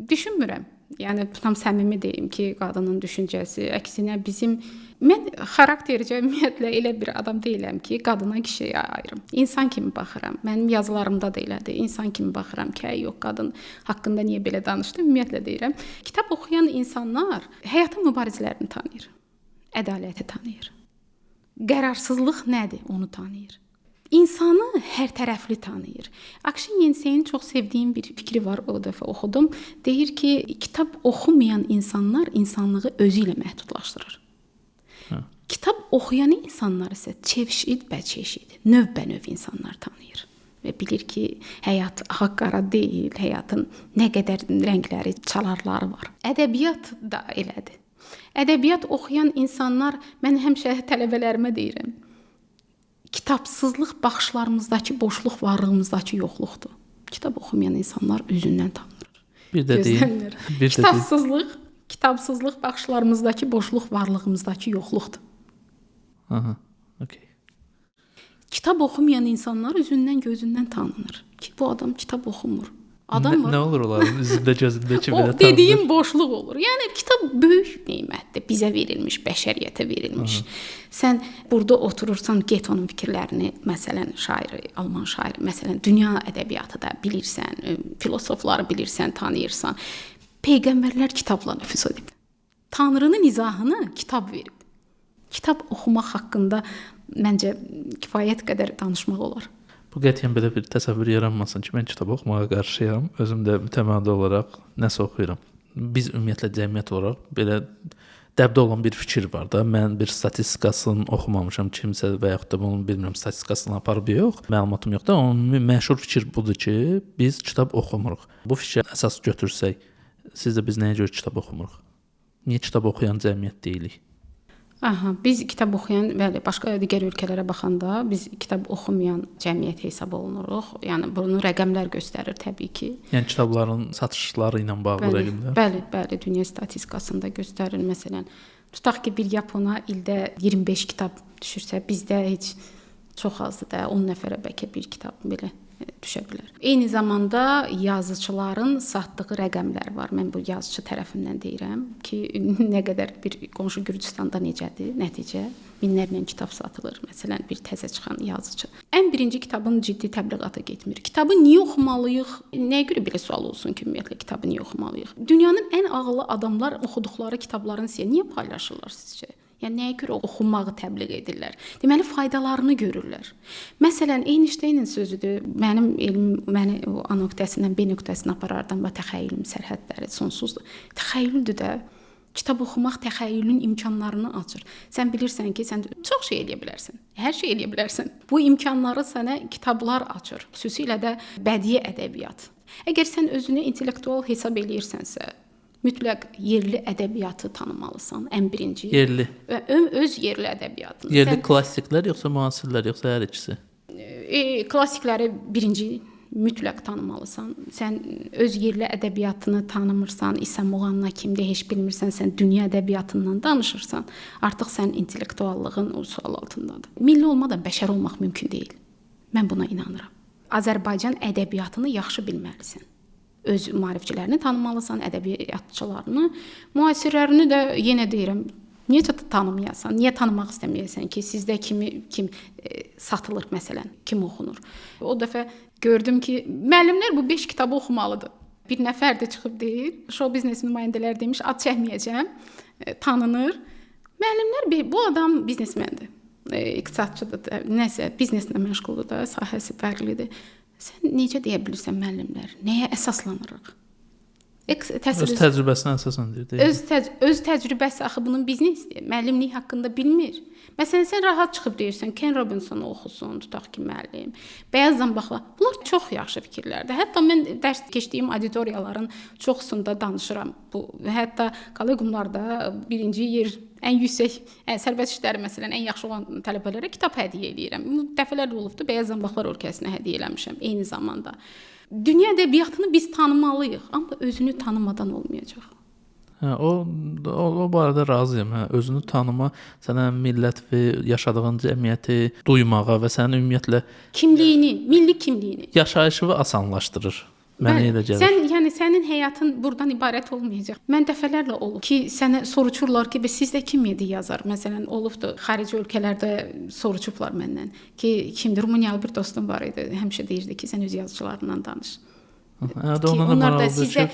Düşünmürəm. Yəni tam səmimi deyim ki, qadının düşüncəsi, əksinə mən xaraktercə ümumiyyətlə elə bir adam deyiləm ki, qadına kişiyə ayırım. İnsan kimi baxıram. Mənim yazılarımda da elədir. İnsan kimi baxıram ki, yox qadın haqqında niyə belə danışdım? Ümumiyyətlə deyirəm. Kitab oxuyan insanlar həyatın mübarizələrini tanıyır. Ədaləti tanıyır. Qərarsızlıq nədir? Onu tanıyır. İnsanı hər tərəfli tanıyır. Akşin Yenseyin çox sevdiyim bir fikri var, o dəfə oxudum. Deyir ki, kitab oxumayan insanlar insanlığı özü ilə məhdudlaşdırır. Kitab oxuyan insanlar isə çeşid-bəçeşid, növbənöv insanlar tanıyır. Və bilir ki, həyat ağ-qara deyil, həyatın nə qədər rəngləri, çalarları var. Ədəbiyyat da elədir. Ədəbiyyat oxuyan insanlar, mən həmişə tələbələrimə deyirəm, kitabsızlıq baxışlarımızdakı boşluq, varlığımızdakı yoxluqdur. Kitab oxumayan insanlar özündən tanınır. Bir də deyim. Kitabsızlıq baxışlarımızdakı boşluq, varlığımızdakı yoxluqdur. Aha, okey. Kitab oxumayan insanlar özündən, gözündən tanınır ki, bu adam kitab oxumur. Adam var. Nə olur onların üzündə, gözündə ki, belə tanınır? O dediyim boşluq olur. Yəni kitab böyük nemətdir, bizə verilmiş, bəşəriyyətə verilmiş. Sən burada oturursan, get onun fikirlərini, məsələn, şairi, alman şairi, məsələn, dünya ədəbiyyatı da bilirsən, filosofları bilirsən, tanıyırsan. Peyğəmbərlər kitabla nüfuz edib. Tanrının izahını kitab verib. Kitab oxumaq haqqında məncə kifayət qədər danışmaq olar. Bu qətiyyən belə bir təsəvvür yaranmasın ki, mən kitab oxumağa qarşıyam. Özüm də mütəmadi olaraq nəsə oxuyuram. Biz ümumiyyətlə cəmiyyət olaraq belə dəbdə olan bir fikir var da. Mən bir statistikasını oxumamışam, kimsə və yaxud da bunun bilmirəm statistikasını aparıb yox. Məlumatım yoxdur. Onun məşhur fikir budur ki, biz kitab oxumuruq. Bu fikri əsas götürsək, sizcə biz nəyə görə kitab oxumuruq? Niyə kitab oxuyan cəmiyyət deyilik? Biz kitab oxuyan, bəli, başqa digər ölkələrə baxanda biz kitab oxumayan cəmiyyət hesab olunuruq. Yəni bunu rəqəmlər göstərir təbii ki. Yəni kitabların satışları ilə bağlı rəqəmlər. Bəli, dünya statistikasında göstərir. Məsələn, tutaq ki, bir yapona ildə 25 kitab düşürsə, bizdə heç çox azdır da 10 nəfərə bəlkə bir kitab belə düşə bilər. Eyni zamanda yazıçıların satdığı rəqəmlər var. Mən bu yazıçı tərəfindən deyirəm ki, nə qədər bir qonşu Gürcüstanda necədir nəticə? Minlərlə kitab satılır. Məsələn, bir təzə çıxan yazıçı. Ən birinci kitabın ciddi təbliğata getmir. Kitabı niyə oxumalıyıq? Nəyə görə belə sual olsun ki, ümumiyyətlə kitabı niyə oxumalıyıq? Dünyanın ən ağıllı adamlar oxuduqları kitablarını sizə niyə paylaşırlar sizcə? Yəni nəyə görə oxunmağı təbliğ edirlər? Deməli faydalarını görürlər. Məsələn, Einsteynin sözüdür. Mənim elmim məni o A nöqtəsindən B nöqtəsinə aparardan və təxəyyülüm sərhədləri sonsuzdur. Təxəyyüldür də. Kitab oxumaq təxəyyülün imkanlarını açır. Sən bilirsən ki, sən çox şey eləyə bilərsən. Hər şey eləyə bilərsən. Bu imkanları sənə kitablar açır. Xüsusilə də bədii ədəbiyyat. Əgər sən özünü intellektual hesab eləyirsənsə, mütləq yerli ədəbiyyatı tanımalısan, ən birinci. Yerli. Və öz yerli ədəbiyyatını. Yerli klassiklər yoxsa müasirlər yoxsa hər ikisi? Klassikləri birinci mütləq tanımalısan. Sən öz yerli ədəbiyyatını tanımırsan, İsa Muğanna kimdir, heç bilmirsən, sən dünya ədəbiyyatından danışırsan, artıq sən intellektuallığın o sual altındadır. Milli olmadan bəşər olmaq mümkün deyil. Mən buna inanıram. Azərbaycan ədəbiyyatını yaxşı bilməlisən. Öz maarifçilərini tanımalısan, ədəbiyyatçılarını, müasirlərini də yenə deyirəm, niyə tanımayasan, niyə tanımaq istəməyəsən ki, sizdə kim satılır məsələn, kim oxunur. O dəfə gördüm ki, müəllimlər bu 5 kitabı oxumalıdır. Bir nəfər də çıxıb deyir, show biznes nümayəndələri demiş, ad çəkməyəcəm, tanınır. Müəllimlər bu adam biznesmendir, iqtisadçıdır, nəsə bizneslə məşğuldur da, sahəsi fərqlidir. Sən necə deyə bilirsən müəllimlər? Nəyə əsaslanırıq? Öz təcrübəsinə əsasən deyir. Öz təcrübəsi axı bunun biznesdir. Müəllimlik haqqında bilmir. Məsələn, sən rahat çıxıb deyirsən, Ken Robinsonu oxusun, tutaq ki, müəllim. Bəyaz Zanbaqla. Bunlar çox yaxşı fikirlərdir. Hətta mən dərs keçdiyim auditoriyaların çoxsunda danışıram. Hətta kollegiumlarda birinci yer, ən yüksək sərbəst işləri məsələn ən yaxşı olan tələbələrə kitab hədiyyə edirəm. Dəfələrlə olubdu, Bəyaz Zanbaqlar orkestrinə hədiyyə eləmişəm eyni zamanda. Dünya ədəbiyyatını biz tanımalıyıq, amma özünü tanımadan olmayacaq. O barədə razıyam. Özünü tanıma sənə millət və yaşadığın cəmiyyəti duymağa və sənin ümumiyyətlə kimliyini, milli kimliyini, yaşayışını asanlaşdırır. Mənə elə gəlir. Sənin həyatın burdan ibarət olmayacaq. Mən dəfələrlə olub ki, sənə soruşurlar ki, sizdə kim idi yazar? Məsələn, olubdu xarici ölkələrdə soruşublar məndən ki, kimdir? Rumıniyalı bir dostum var idi. Həmişə deyirdi ki, sən öz yazıçılarından danış. Onlar da sizdə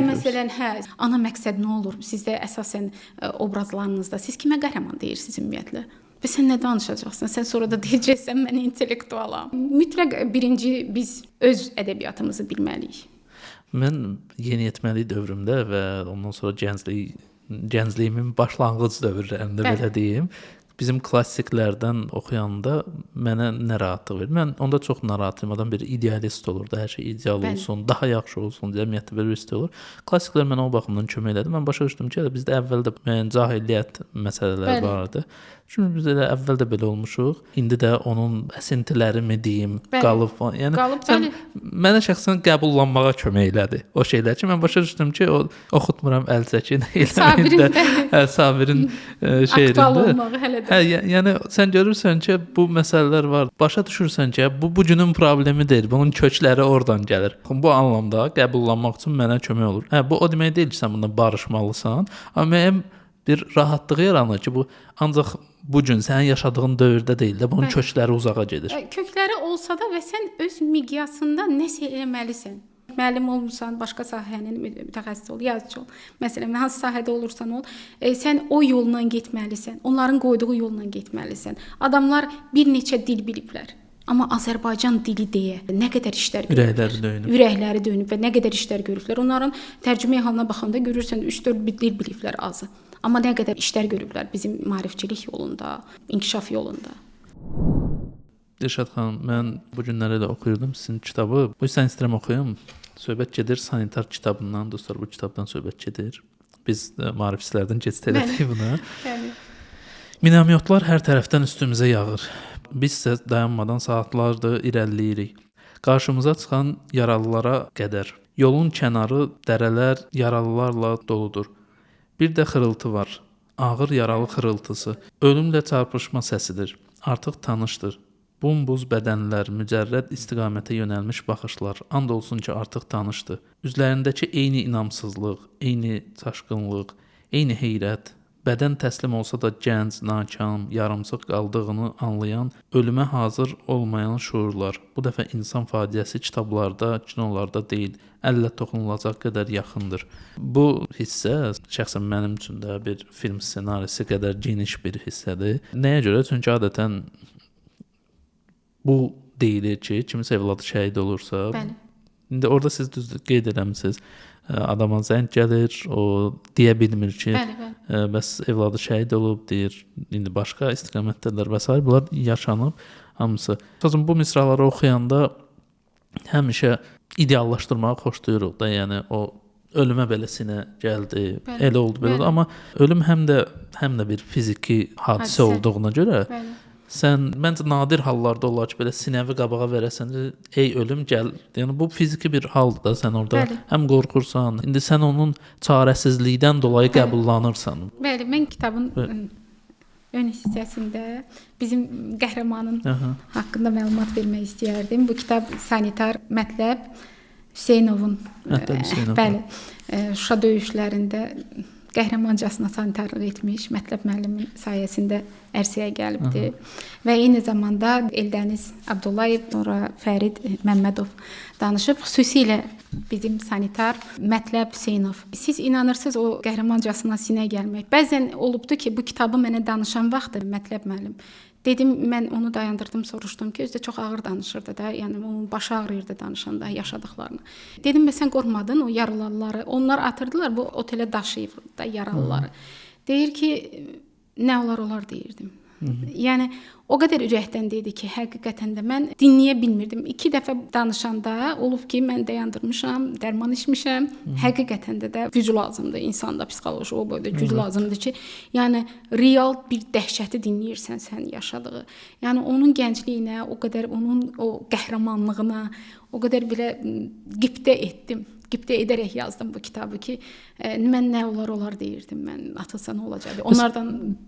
məsələn, ana məqsəd nə olur? Sizdə əsasən obrazlarınızda siz kimə qəhrəman deyirsiniz ümumiyyətlə? Və sən nə danışacaqsan? Sən sonra da deyəcəksən mən intellektualam. Mütləq birinci biz öz ədəbiyyatımızı bilməliyik. Mən yeniyetməlik dövrümdə və ondan sonra gəncliyimin başlanğıc dövrlərində belə deyim, bizim klassiklərdən oxuyanda mənə nə rahatlıq verir. Mən onda çox narahatım. Adam bir idealist olurdu. Hər şey ideal olsun, daha yaxşı olsun, cəmiyyətdə bir risk olur. Klassiklər mənə o baxımdan kömək elədi. Mən başa düşdüm ki, bizdə əvvəldə cahiliyyət məsələləri vardı. Çünki biz elə əvvəldə belə olmuşuq. İndi də onun əsintiləri mi deyim, qalıb falan. Yəni mənə şəxsən qəbullanmağa kömək elədi. O şeylər ki, mən başa düşdüm ki, oxutmuram əl çəkin. Sabirin şeirində. Aktual olmağı hələ də. Yəni sən görürsən ki, bu məsələlər var. Başa düşürsən ki, bu günün problemi deyil. Bunun kökləri oradan gəlir. Bu anlamda qəbullanmaq üçün mənə kömək olur. Bu o demək deyil ki, sən bununla barışmalısan. Amma mənim bir rahatlığı yaranır ki, bu ancaq bu gün sənin yaşadığın dövrdə deyil də, bunun kökləri uzağa gedir. Kökləri olsa da və sən öz miqyasında nəsə eləməlisən. Müəllim olmursan, başqa sahənin mütəxəssisi ol, yazıcı ol. Məsələn, hansı sahədə olursan ol, sən o yolla getməlisən. Onların qoyduğu yolla getməlisən. Adamlar bir neçə dil biliblər. Amma Azərbaycan dili deyə nə qədər işlər görüblər. Ürəkləri döyünüb və nə qədər işlər görüblər. Onların tərcümə halına baxanda görürsən 3-4 dil biliblər azı. Amma nə qədər işlər görüblər bizim maarifçilik yolunda, inkişaf yolunda. Dilşad xanım, mən bu günləri də oxuyurdum sizin kitabı. Bu sən istəyirəm oxuyum. Söhbət gedir sanitar kitabından, dostlar, bu kitabdan söhbət gedir. Biz maarifçilərdən keçid elədik buna. Minamyotlar hər tərəfdən üstümüzə yağır. Biz isə dayanmadan saatlardır irəliləyirik. Qarşımıza çıxan yaralılara qədər. Yolun kənarı dərələr yaralılarla doludur. Bir də xırıltı var. Ağır yaralı xırıltısı. Ölümlə çarpışma səsidir. Artıq tanışdır. Bumbuz bədənlər, mücərrəd istiqamətə yönəlmiş baxışlar, and olsun ki, artıq tanışdı. Üzlərindəki eyni inamsızlıq, eyni çaşqınlıq, eyni heyrət, bədən təslim olsa da gənc, nakam, yarımçıq qaldığını anlayan, ölümə hazır olmayan şuurlar. Bu dəfə insan faciəsi kitablarda, kinolarda deyil, əllə toxunulacaq qədər yaxındır. Bu hissə şəxsən mənim üçün də bir film ssenarisi qədər geniş bir hissədir. Nəyə görə? Çünki adətən bu deyilir ki, kimisə evladı şəhid olursa, Bəli. İndi orada siz düz qeyd eləmisiniz. Adama zəng gəlir, o deyə bilmir ki, Bəli. bəs evladı şəhid olub, deyir. İndi başqa istiqamətdədirlər və s. Bunlar yaşanıb hamısı. Sözüm bu misraları oxuyanda həmişə ideallaşdırmağı xoşlayırıq da, yəni o ölümə beləsinə gəldi, Bəli. elə oldu, belə oldu. Amma ölüm həm də bir fiziki hadisə olduğuna görə Bəli. sən məncə nadir hallarda olar ki, belə sinəvi qabağa verəsən, ey ölüm gəl. Yəni bu fiziki bir haldır da, sən orada Bəli. həm qorxursan, indi sən onun çarəsizlikdən dolayı qəbullanırsan. Bəli, mən kitabın ön hissəsində bizim qəhrəmanın haqqında məlumat vermək istəyərdim. Bu kitab sanitar Mətləb Hüseynovun bəli, Şuşa döyüşlərində qəhrəmancasına sanitarlıq etmiş Mətləb müəllimin sayəsində ərsəyə gəlibdi. Və eyni zamanda Eldəniz Abdullayev, sonra Fərid Məmmədov danışıb, xüsusilə bizim sanitar Mətləb Hüseynov. Siz inanırsınız o qəhrəmancasına sinə gəlmək. Bəzən olubdu ki, bu kitabı mənə danışan vaxt Mətləb müəllim dedim, mən onu dayandırdım, soruşdum ki, özü də çox ağır danışırdı da, yəni onun başı ağrıyırdı danışanda yaşadıklarını. Dedim, sən qorxmadın o yaralıları, onlar atırdılar, bu otelə daşıyıb da yaralıları. Deyir ki, nə olar deyirdim. Yəni o qədər ürəkdən dedi ki, həqiqətən də mən dinləyə bilmirdim. 2 dəfə danışanda olub ki, mən dayandırmışam, dərman içmişəm. Həqiqətən də güc lazımdır insanda, psixoloji o boyda güc lazımdır ki, yəni real bir dəhşəti dinləyirsən sən yaşadığı. Yəni onun gəncliyinə, o qədər onun o qəhrəmanlığına, o qədər belə qibtə etdim. Qibtə edərək yazdım bu kitabı ki, mən nə olar deyirdim, mən atılsa nə olacaqdı. Onlardan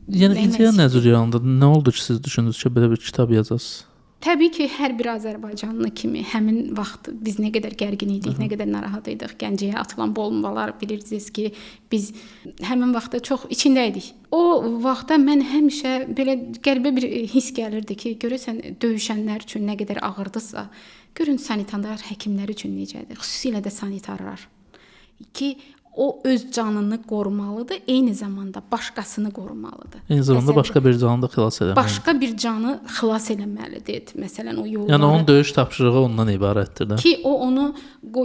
yəni ideya nə cür yarandı? Nə oldu ki, siz düşündünüz ki, belə bir kitab yazarsınız? Təbii ki, hər bir Azərbaycanlı kimi həmin vaxt biz nə qədər gərgin idik, nə qədər narahat idik. Gəncəyə atılan bombalar, bilirsiniz ki, biz həmin vaxtda çox içində idik. O vaxtda mən həmişə belə qəribə bir his gəlirdi ki, görəsən döyüşənlər üçün nə qədər ağırdısa, görün sanitarlar, həkimlər üçün necədir, xüsusilə də sanitarlar. Ki o öz canını qorumalıdır, eyni zamanda başqasını qorumalıdır. Eyni zamanda başqa bir canı da xilas eləməlidir. Başqa bir canı xilas eləməlidir. Məsələn, o yolları. Yəni onun döyüş tapşırığı ondan ibarətdir də. Ki o onu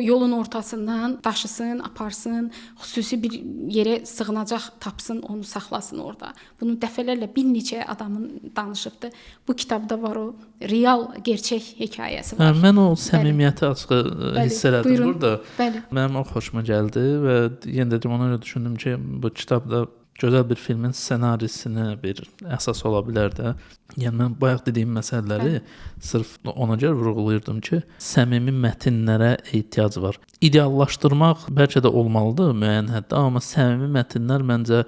yolun ortasından daşısın, aparsın, xüsusi bir yerə sığınacaq tapsın, onu saxlasın orada. Bunu dəfələrlə bir neçə adamın danışıbdı. Bu kitabda var o real, gerçək hekayəsi var. Mən o səmimiyyəti açıq hiss elədim buyurun. burada. Bəli. Mənim o xoşuma gəldi və yenə də ona görə düşündüm ki, bu kitabda gözəl bir filmin ssenarisinə bir əsas ola bilər də. Yəni mən bayaq dediyim məsələləri sırf ona görə vurğulayırdım ki, səmimi mətnlərə ehtiyac var. İdeallaşdırmaq bəlkə də olmalıdır müəyyən həddə, amma səmimi mətnlər məncə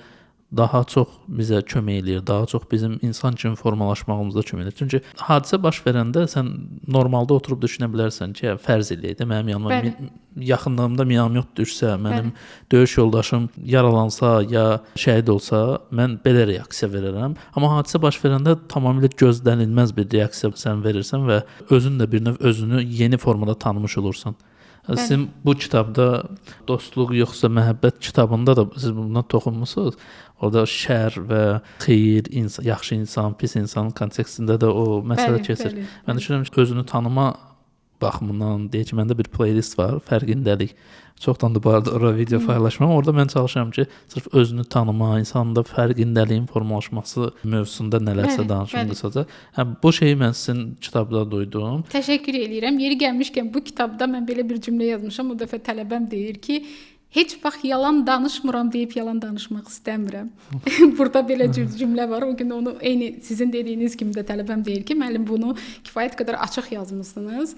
daha çox bizə kömək eləyir, daha çox bizim insan kimi formalaşmağımıza kömək eləyir. Çünki hadisə baş verəndə sən normalda oturub düşünə bilərsən ki, fərz eləyək də mənim yanıma yaxınlığımda minomyot düşsə, mənim döyüş yoldaşım yaralansa ya şəhid olsa, mən belə reaksiya verərəm. Amma hadisə baş verəndə tamamilə gözlənilməz bir reaksiya sən verirsən və özün də bir növ özünü yeni formada tanımış olursan. Sizin bu kitabda dostluq yoxsa məhəbbət kitabında da siz buna toxunmusunuz. Orada şər və xeyir, yaxşı insan, pis insan kontekstində də o məsələ keçir. Mən düşünürəm ki, özünü tanıma baxımından deyək ki, məndə bir playlist var, fərqindəlik. Çoxdan da bu arada ora video paylaşmam. Orada mən çalışıram ki, sırf özünü tanıma, insanda fərqindəliyin formalaşması mövzusunda nələrsə danışım qısaca. Bu şeyi mən sizin kitabda duydum. Təşəkkür edirəm. Yeri gəlmişkən bu kitabda mən belə bir cümlə yazmışam. O dəfə tələbəm deyir ki, heç vaxt yalan danışmıram deyib yalan danışmaq istəmirəm. Burada belə cümlə var. O gün onu eyni sizin dediyiniz kimi də tələbəm deyir ki, müəllim bunu kifayət qədər açıq yazmısınız.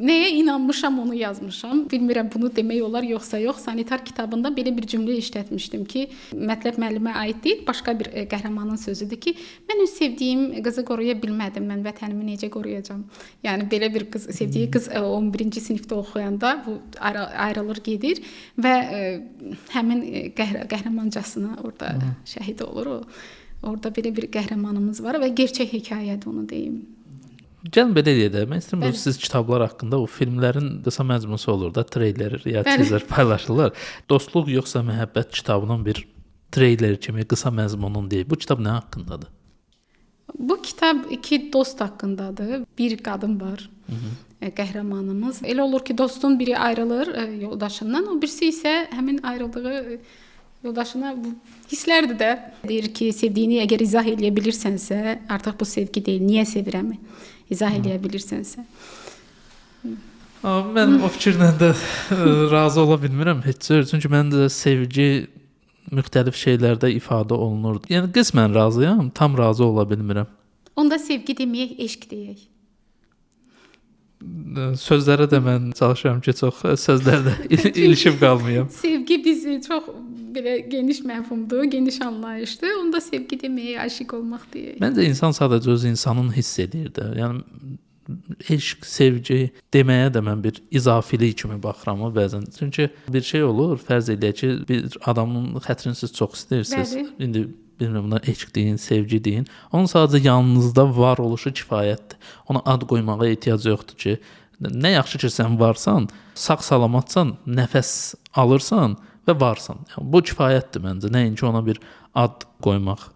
Nəyə inanmışam, onu yazmışam. Bilmirəm bunu demək olar yoxsa yox. Sanitar kitabında belə bir cümlə işlətmişdim ki, mətləb müəllimə aid deyil, başqa bir qəhrəmanın sözüdür ki, mən öz sevdiyim qızı qoruya bilmədim, mən vətənimi necə qoruyacağam? Yəni belə bir qız, sevdiyi qız 11-ci sinifdə oxuyanda bu ayrılır, gedir və həmin qəhrəmancasına orada şəhid olur o. Orada belə bir qəhrəmanımız var və gerçək hekayədir, onu deyim. Gəlin belə deyək də, mən istəyirəm siz kitablar haqqında o filmlərin qısa məcmusu olur da, treyler ya teaser paylaşırlar. Dostluq yoxsa məhəbbət kitabının bir treyler kimi qısa məzmunun deyil. Bu kitab nə haqqındadır? Bu kitab iki dost haqqındadır. Bir qadın var. Qəhrəmanımız. Elə olur ki, dostun biri ayrılır yoldaşından, o birisi isə həmin ayrıldığı yoldaşına bu hisslərdir də. Deyir ki, sevdiyini əgər izah edə bilirsənsə, artıq bu sevgi deyil, niyə sevirəm? İzah edə bilirsənsə. Mən o fikirlə də razı ola bilmirəm heç cür. Çünki məncə sevgi müxtəlif şeylərdə ifadə olunur. Yəni qismən razıyam, tam razı ola bilmirəm. Onda sevgi deməyək, eşq deyək. Sözlərə də mən çalışıram ki, çox sözlərdə ilişib qalmayım. Sevgi bizi çox belə geniş məfhumdur, geniş anlayışdır. Onda sevgi deməyək, aşiq olmaq deyək. Məncə insan sadəcə öz insanın hiss edir də. Yəni eşq, sevgi deməyə də mən bir izafilik kimi baxıram bəzən. Çünki bir şey olur, fərz edək ki, bir adamın xətrini siz çox istəyirsiniz. İndi bilmirəm, buna eşq deyin, sevgi deyin. Onun sadəcə yanınızda var oluşu kifayətdir. Ona ad qoymağa ehtiyac yoxdur ki, nə yaxşı ki sən varsan, sağ-salamatsan, nəfəs alırsan və varsan. Yəni, bu kifayətdir məncə. Nəinki ona bir ad qoymaq.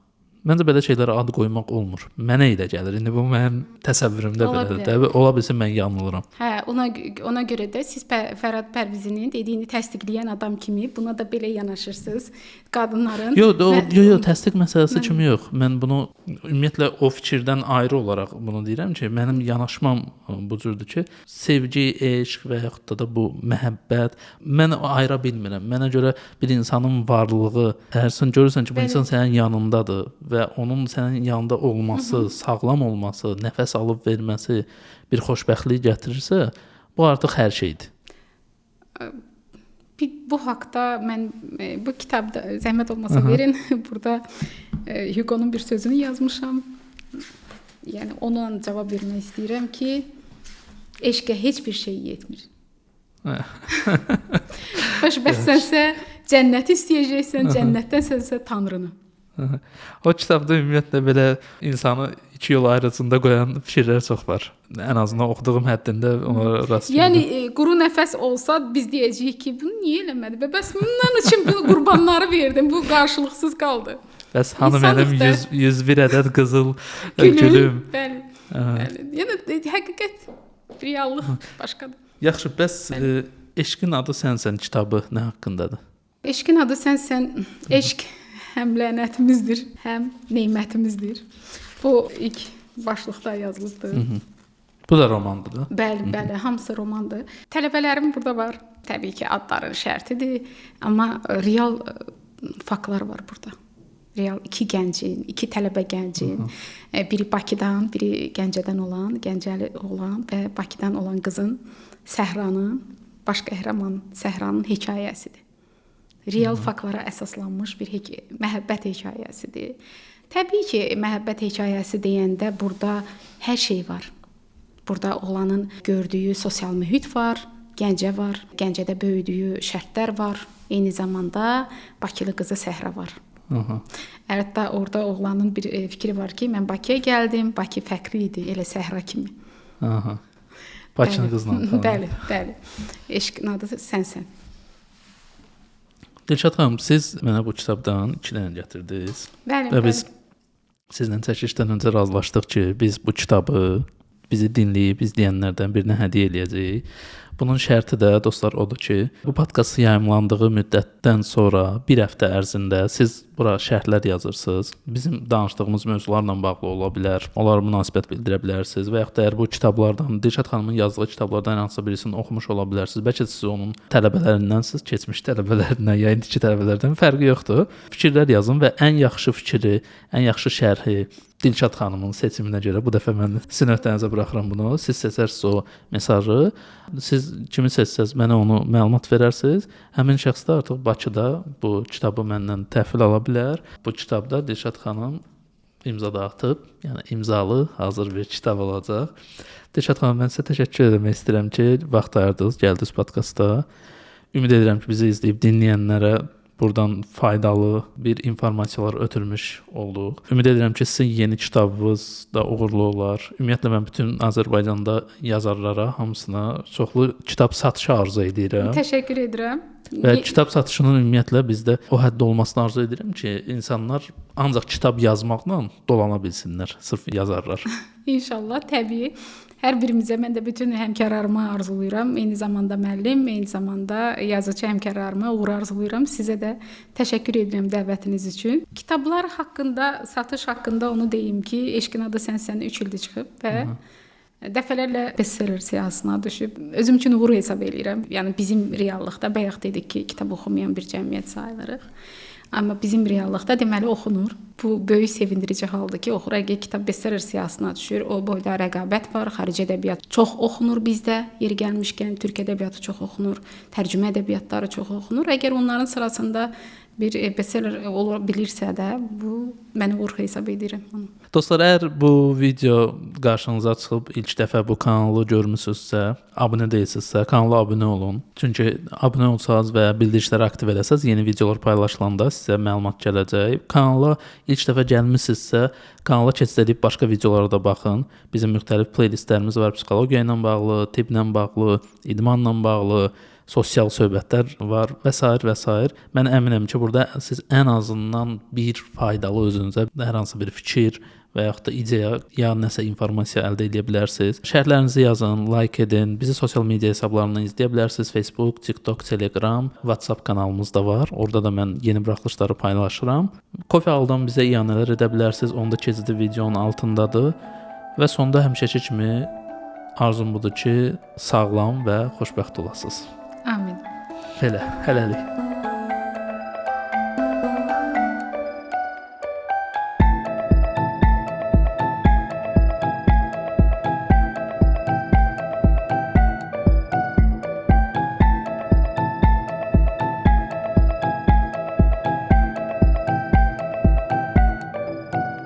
Məncə belə şeylərə ad qoymaq olmur. Mənə elə gəlir. İndi bu mənim təsəvvürümdə belədir. Ola bilsin mən yanılıram. Hə, ona görə də siz Fərhad Pərvizinin dediyini təsdiqləyən adam kimi buna da belə yanaşırsınız. Qadınların Yox, təsdiq məsələsi kimi yox. Mən bunu ümumiyyətlə o fikirdən ayrı olaraq bunu deyirəm ki, mənim yanaşmam bu cürdür ki, sevgi, eşq və yaxud da bu məhəbbət mən ayıra bilmirəm. Mənə görə bir insanın varlığı, əgər sən görürsən ki, bu insan sənin yanındadır və onun sənin yanında olması, sağlam olması, nəfəs alıb verməsi bir xoşbəxtlik gətirirsə, bu artıq hər şeydir. Bu haqqda mən bu kitabda zəhmət olmasa verin, burada Hugo'nun bir sözünü yazmışam. Yəni ona cavab vermək istəyirəm ki, eşqə heç bir şey yetmir. Xoşbəxtsənsə cənnəti istəyəcəksən, cənnətdənsənsə Tanrını. O kitabda ümumiyyətlə belə insanı iki yol ayrıcında qoyan fikirlər çox var. Ən azından oxuduğum həddində ona rast gəldim. Yəni quru nəfəs olsa biz deyəcəyik ki, bunu niyə eləmədi? Və bəs bunun üçün bu qurbanları verdim, bu qarşılıqsız qaldı. Bəs hanı mənim 101 ədəd qızıl gülüm? Bəli. Yəni həqiqət, reallıq başqadır. Yaxşı, bəs Eşqin adı sənsən kitabı nə haqqındadır? Eşqin adı sənsən, eşq həm lənətimizdir, həm nemətimizdir. Bu ilk başlıqda yazılıbdır. Bu da romandır da? Bəli, hamısı romandır. Tələbələrim burada var. Təbii ki, adların şərtidir, amma real faktlar var burada. Real iki gəncin, iki tələbə gəncin, biri Bakıdan, biri Gəncədən olan, Gəncəli olan və Bakıdan olan qızın Səhranın, baş qəhrəman Səhranın hekayəsidir. Real faktlara əsaslanmış bir məhəbbət hekayəsidir. Təbii ki, məhəbbət hekayəsi deyəndə burada hər şey var. Burada oğlanın gördüyü sosial mühit var, Gəncə var, Gəncədə böyüdüyü şərtlər var. Eyni zamanda Bakılı qızı Səhra var. Hətta orada oğlanın bir fikri var ki, mən Bakıya gəldim, Bakı fəxri idi, elə Səhra kimi. Bakılı qızla. Bəli. Eşqin adı sənsən. Dilşad xanım, siz mənə bu kitabdan 2 dənə gətirdiniz. Bəli. Və biz sizlə çəkilişdən öncə razılaşdıq ki, biz bu kitabı bizi dinləyib izləyənlərdən birinə hədiyyə eləyəcəyik. Bunun şərti də dostlar odur ki, bu podkast yayımlandığı müddətdən sonra 1 həftə ərzində siz bura şərhlər yazırsınız. Bizim danışdığımız mövzularla bağlı ola bilər. Onlara münasibət bildirə bilərsiniz və yaxud da əgər bu kitablardan, Dilşad xanımın yazdığı kitablardan hansısa birisini oxumuş ola bilərsiniz. Bəlkə siz onun tələbələrindənsiz, keçmiş tələbələrindən ya indiki tələbələrdən fərqi yoxdur. Fikirlər yazın və ən yaxşı fikri, ən yaxşı şərhi Dilşad xanımın seçiminə görə bu dəfə mən sizin öhdənizə buraxıram bunu. Siz seçərsiniz o mesajı. Siz kimi seçsəz mənə onu məlumat verərsiniz. Həmin şəxs də artıq Bakıda bu kitabı məndən təhvil ala bilər. Bu kitabda Dilşad xanım imza da atıb, yəni imzalı hazır bir kitab olacaq. Dilşad xanım, mən sizə təşəkkür etmək istəyirəm ki, vaxt ayırdınız, gəldiniz podkastda. Ümid edirəm ki, bizi izləyib dinləyənlərə buradan faydalı bir informasiyalar ötürmüş olduq. Ümid edirəm ki, sizin yeni kitabınız da uğurlu olar. Ümumiyyətlə mən bütün Azərbaycanda yazarlara, hamısına çoxlu kitab satışı arzu edirəm. Təşəkkür edirəm. Və kitab satışının ümumiyyətlə bizdə o həddə olmasını arzu edirəm ki, insanlar ancaq kitab yazmaqla dolana bilsinlər, sırf yazarlar. İnşallah, təbii. Hər birimizə mən də bütün həmkarlarıma arzulayıram. Eyni zamanda müəllim, eyni zamanda yazıcı həmkarlarıma uğur arzulayıram. Sizə də təşəkkür edirəm dəvətiniz üçün. Kitablar haqqında, satış haqqında onu deyim ki, Eşqin adı sənsən 3 ildir çıxıb və dəfələrlə bestseller siyahısına düşüb. Özüm üçün uğur hesab edirəm. Yəni bizim reallıqda bayaq dedik ki, kitab oxumayan bir cəmiyyət sayılırıq. Amma bizim reallıqda deməli oxunur. Bu böyük sevindirici haldır ki, oxur. Əgər kitab bestseller siyahısına düşür, o boyda rəqabət var. Xarici ədəbiyyat çox oxunur bizdə. Yeri gəlmişkən türk ədəbiyyatı çox oxunur, tərcümə ədəbiyyatları çox oxunur. Əgər onların sırasında bir bestseller ola bilirsə də, bu mənə uğur hesab edirəm onu. Dostlar, əgər bu video qarşınıza çıxıb ilk dəfə bu kanalı görmüsünüzsə, abunə deyilsinizsə, kanala abunə olun. Çünki abunə olsanız və bildirişləri aktiv etsəz, yeni videolar paylaşılanda sizə məlumat gələcək. Kanala ilk dəfə gəlmisinizsə, kanala keçid edib başqa videolara da baxın. Bizim müxtəlif playlistlərimiz var, psixologiya ilə bağlı, tibblə bağlı, idmanla bağlı, sosial söhbətlər var və s. Mən əminəm ki, burada siz ən azından bir faydalı özünüzə hər hansı bir fikir və yaxud da ideya ya nəsə informasiya əldə edə bilərsiniz. Şərhlərinizi yazın, like edin. Bizi sosial media hesablarından izləyə bilərsiniz. Facebook, TikTok, Telegram, WhatsApp kanalımız da var. Orada da mən yeni buraxılışları paylaşıram. Kofe aldan bizə iyanələr edə bilərsiniz. Onda keçidi videonun altındadır. Və sonda həmişəki kimi arzum budur ki, sağlam və xoşbəxt olasınız. Amin. Hələlik.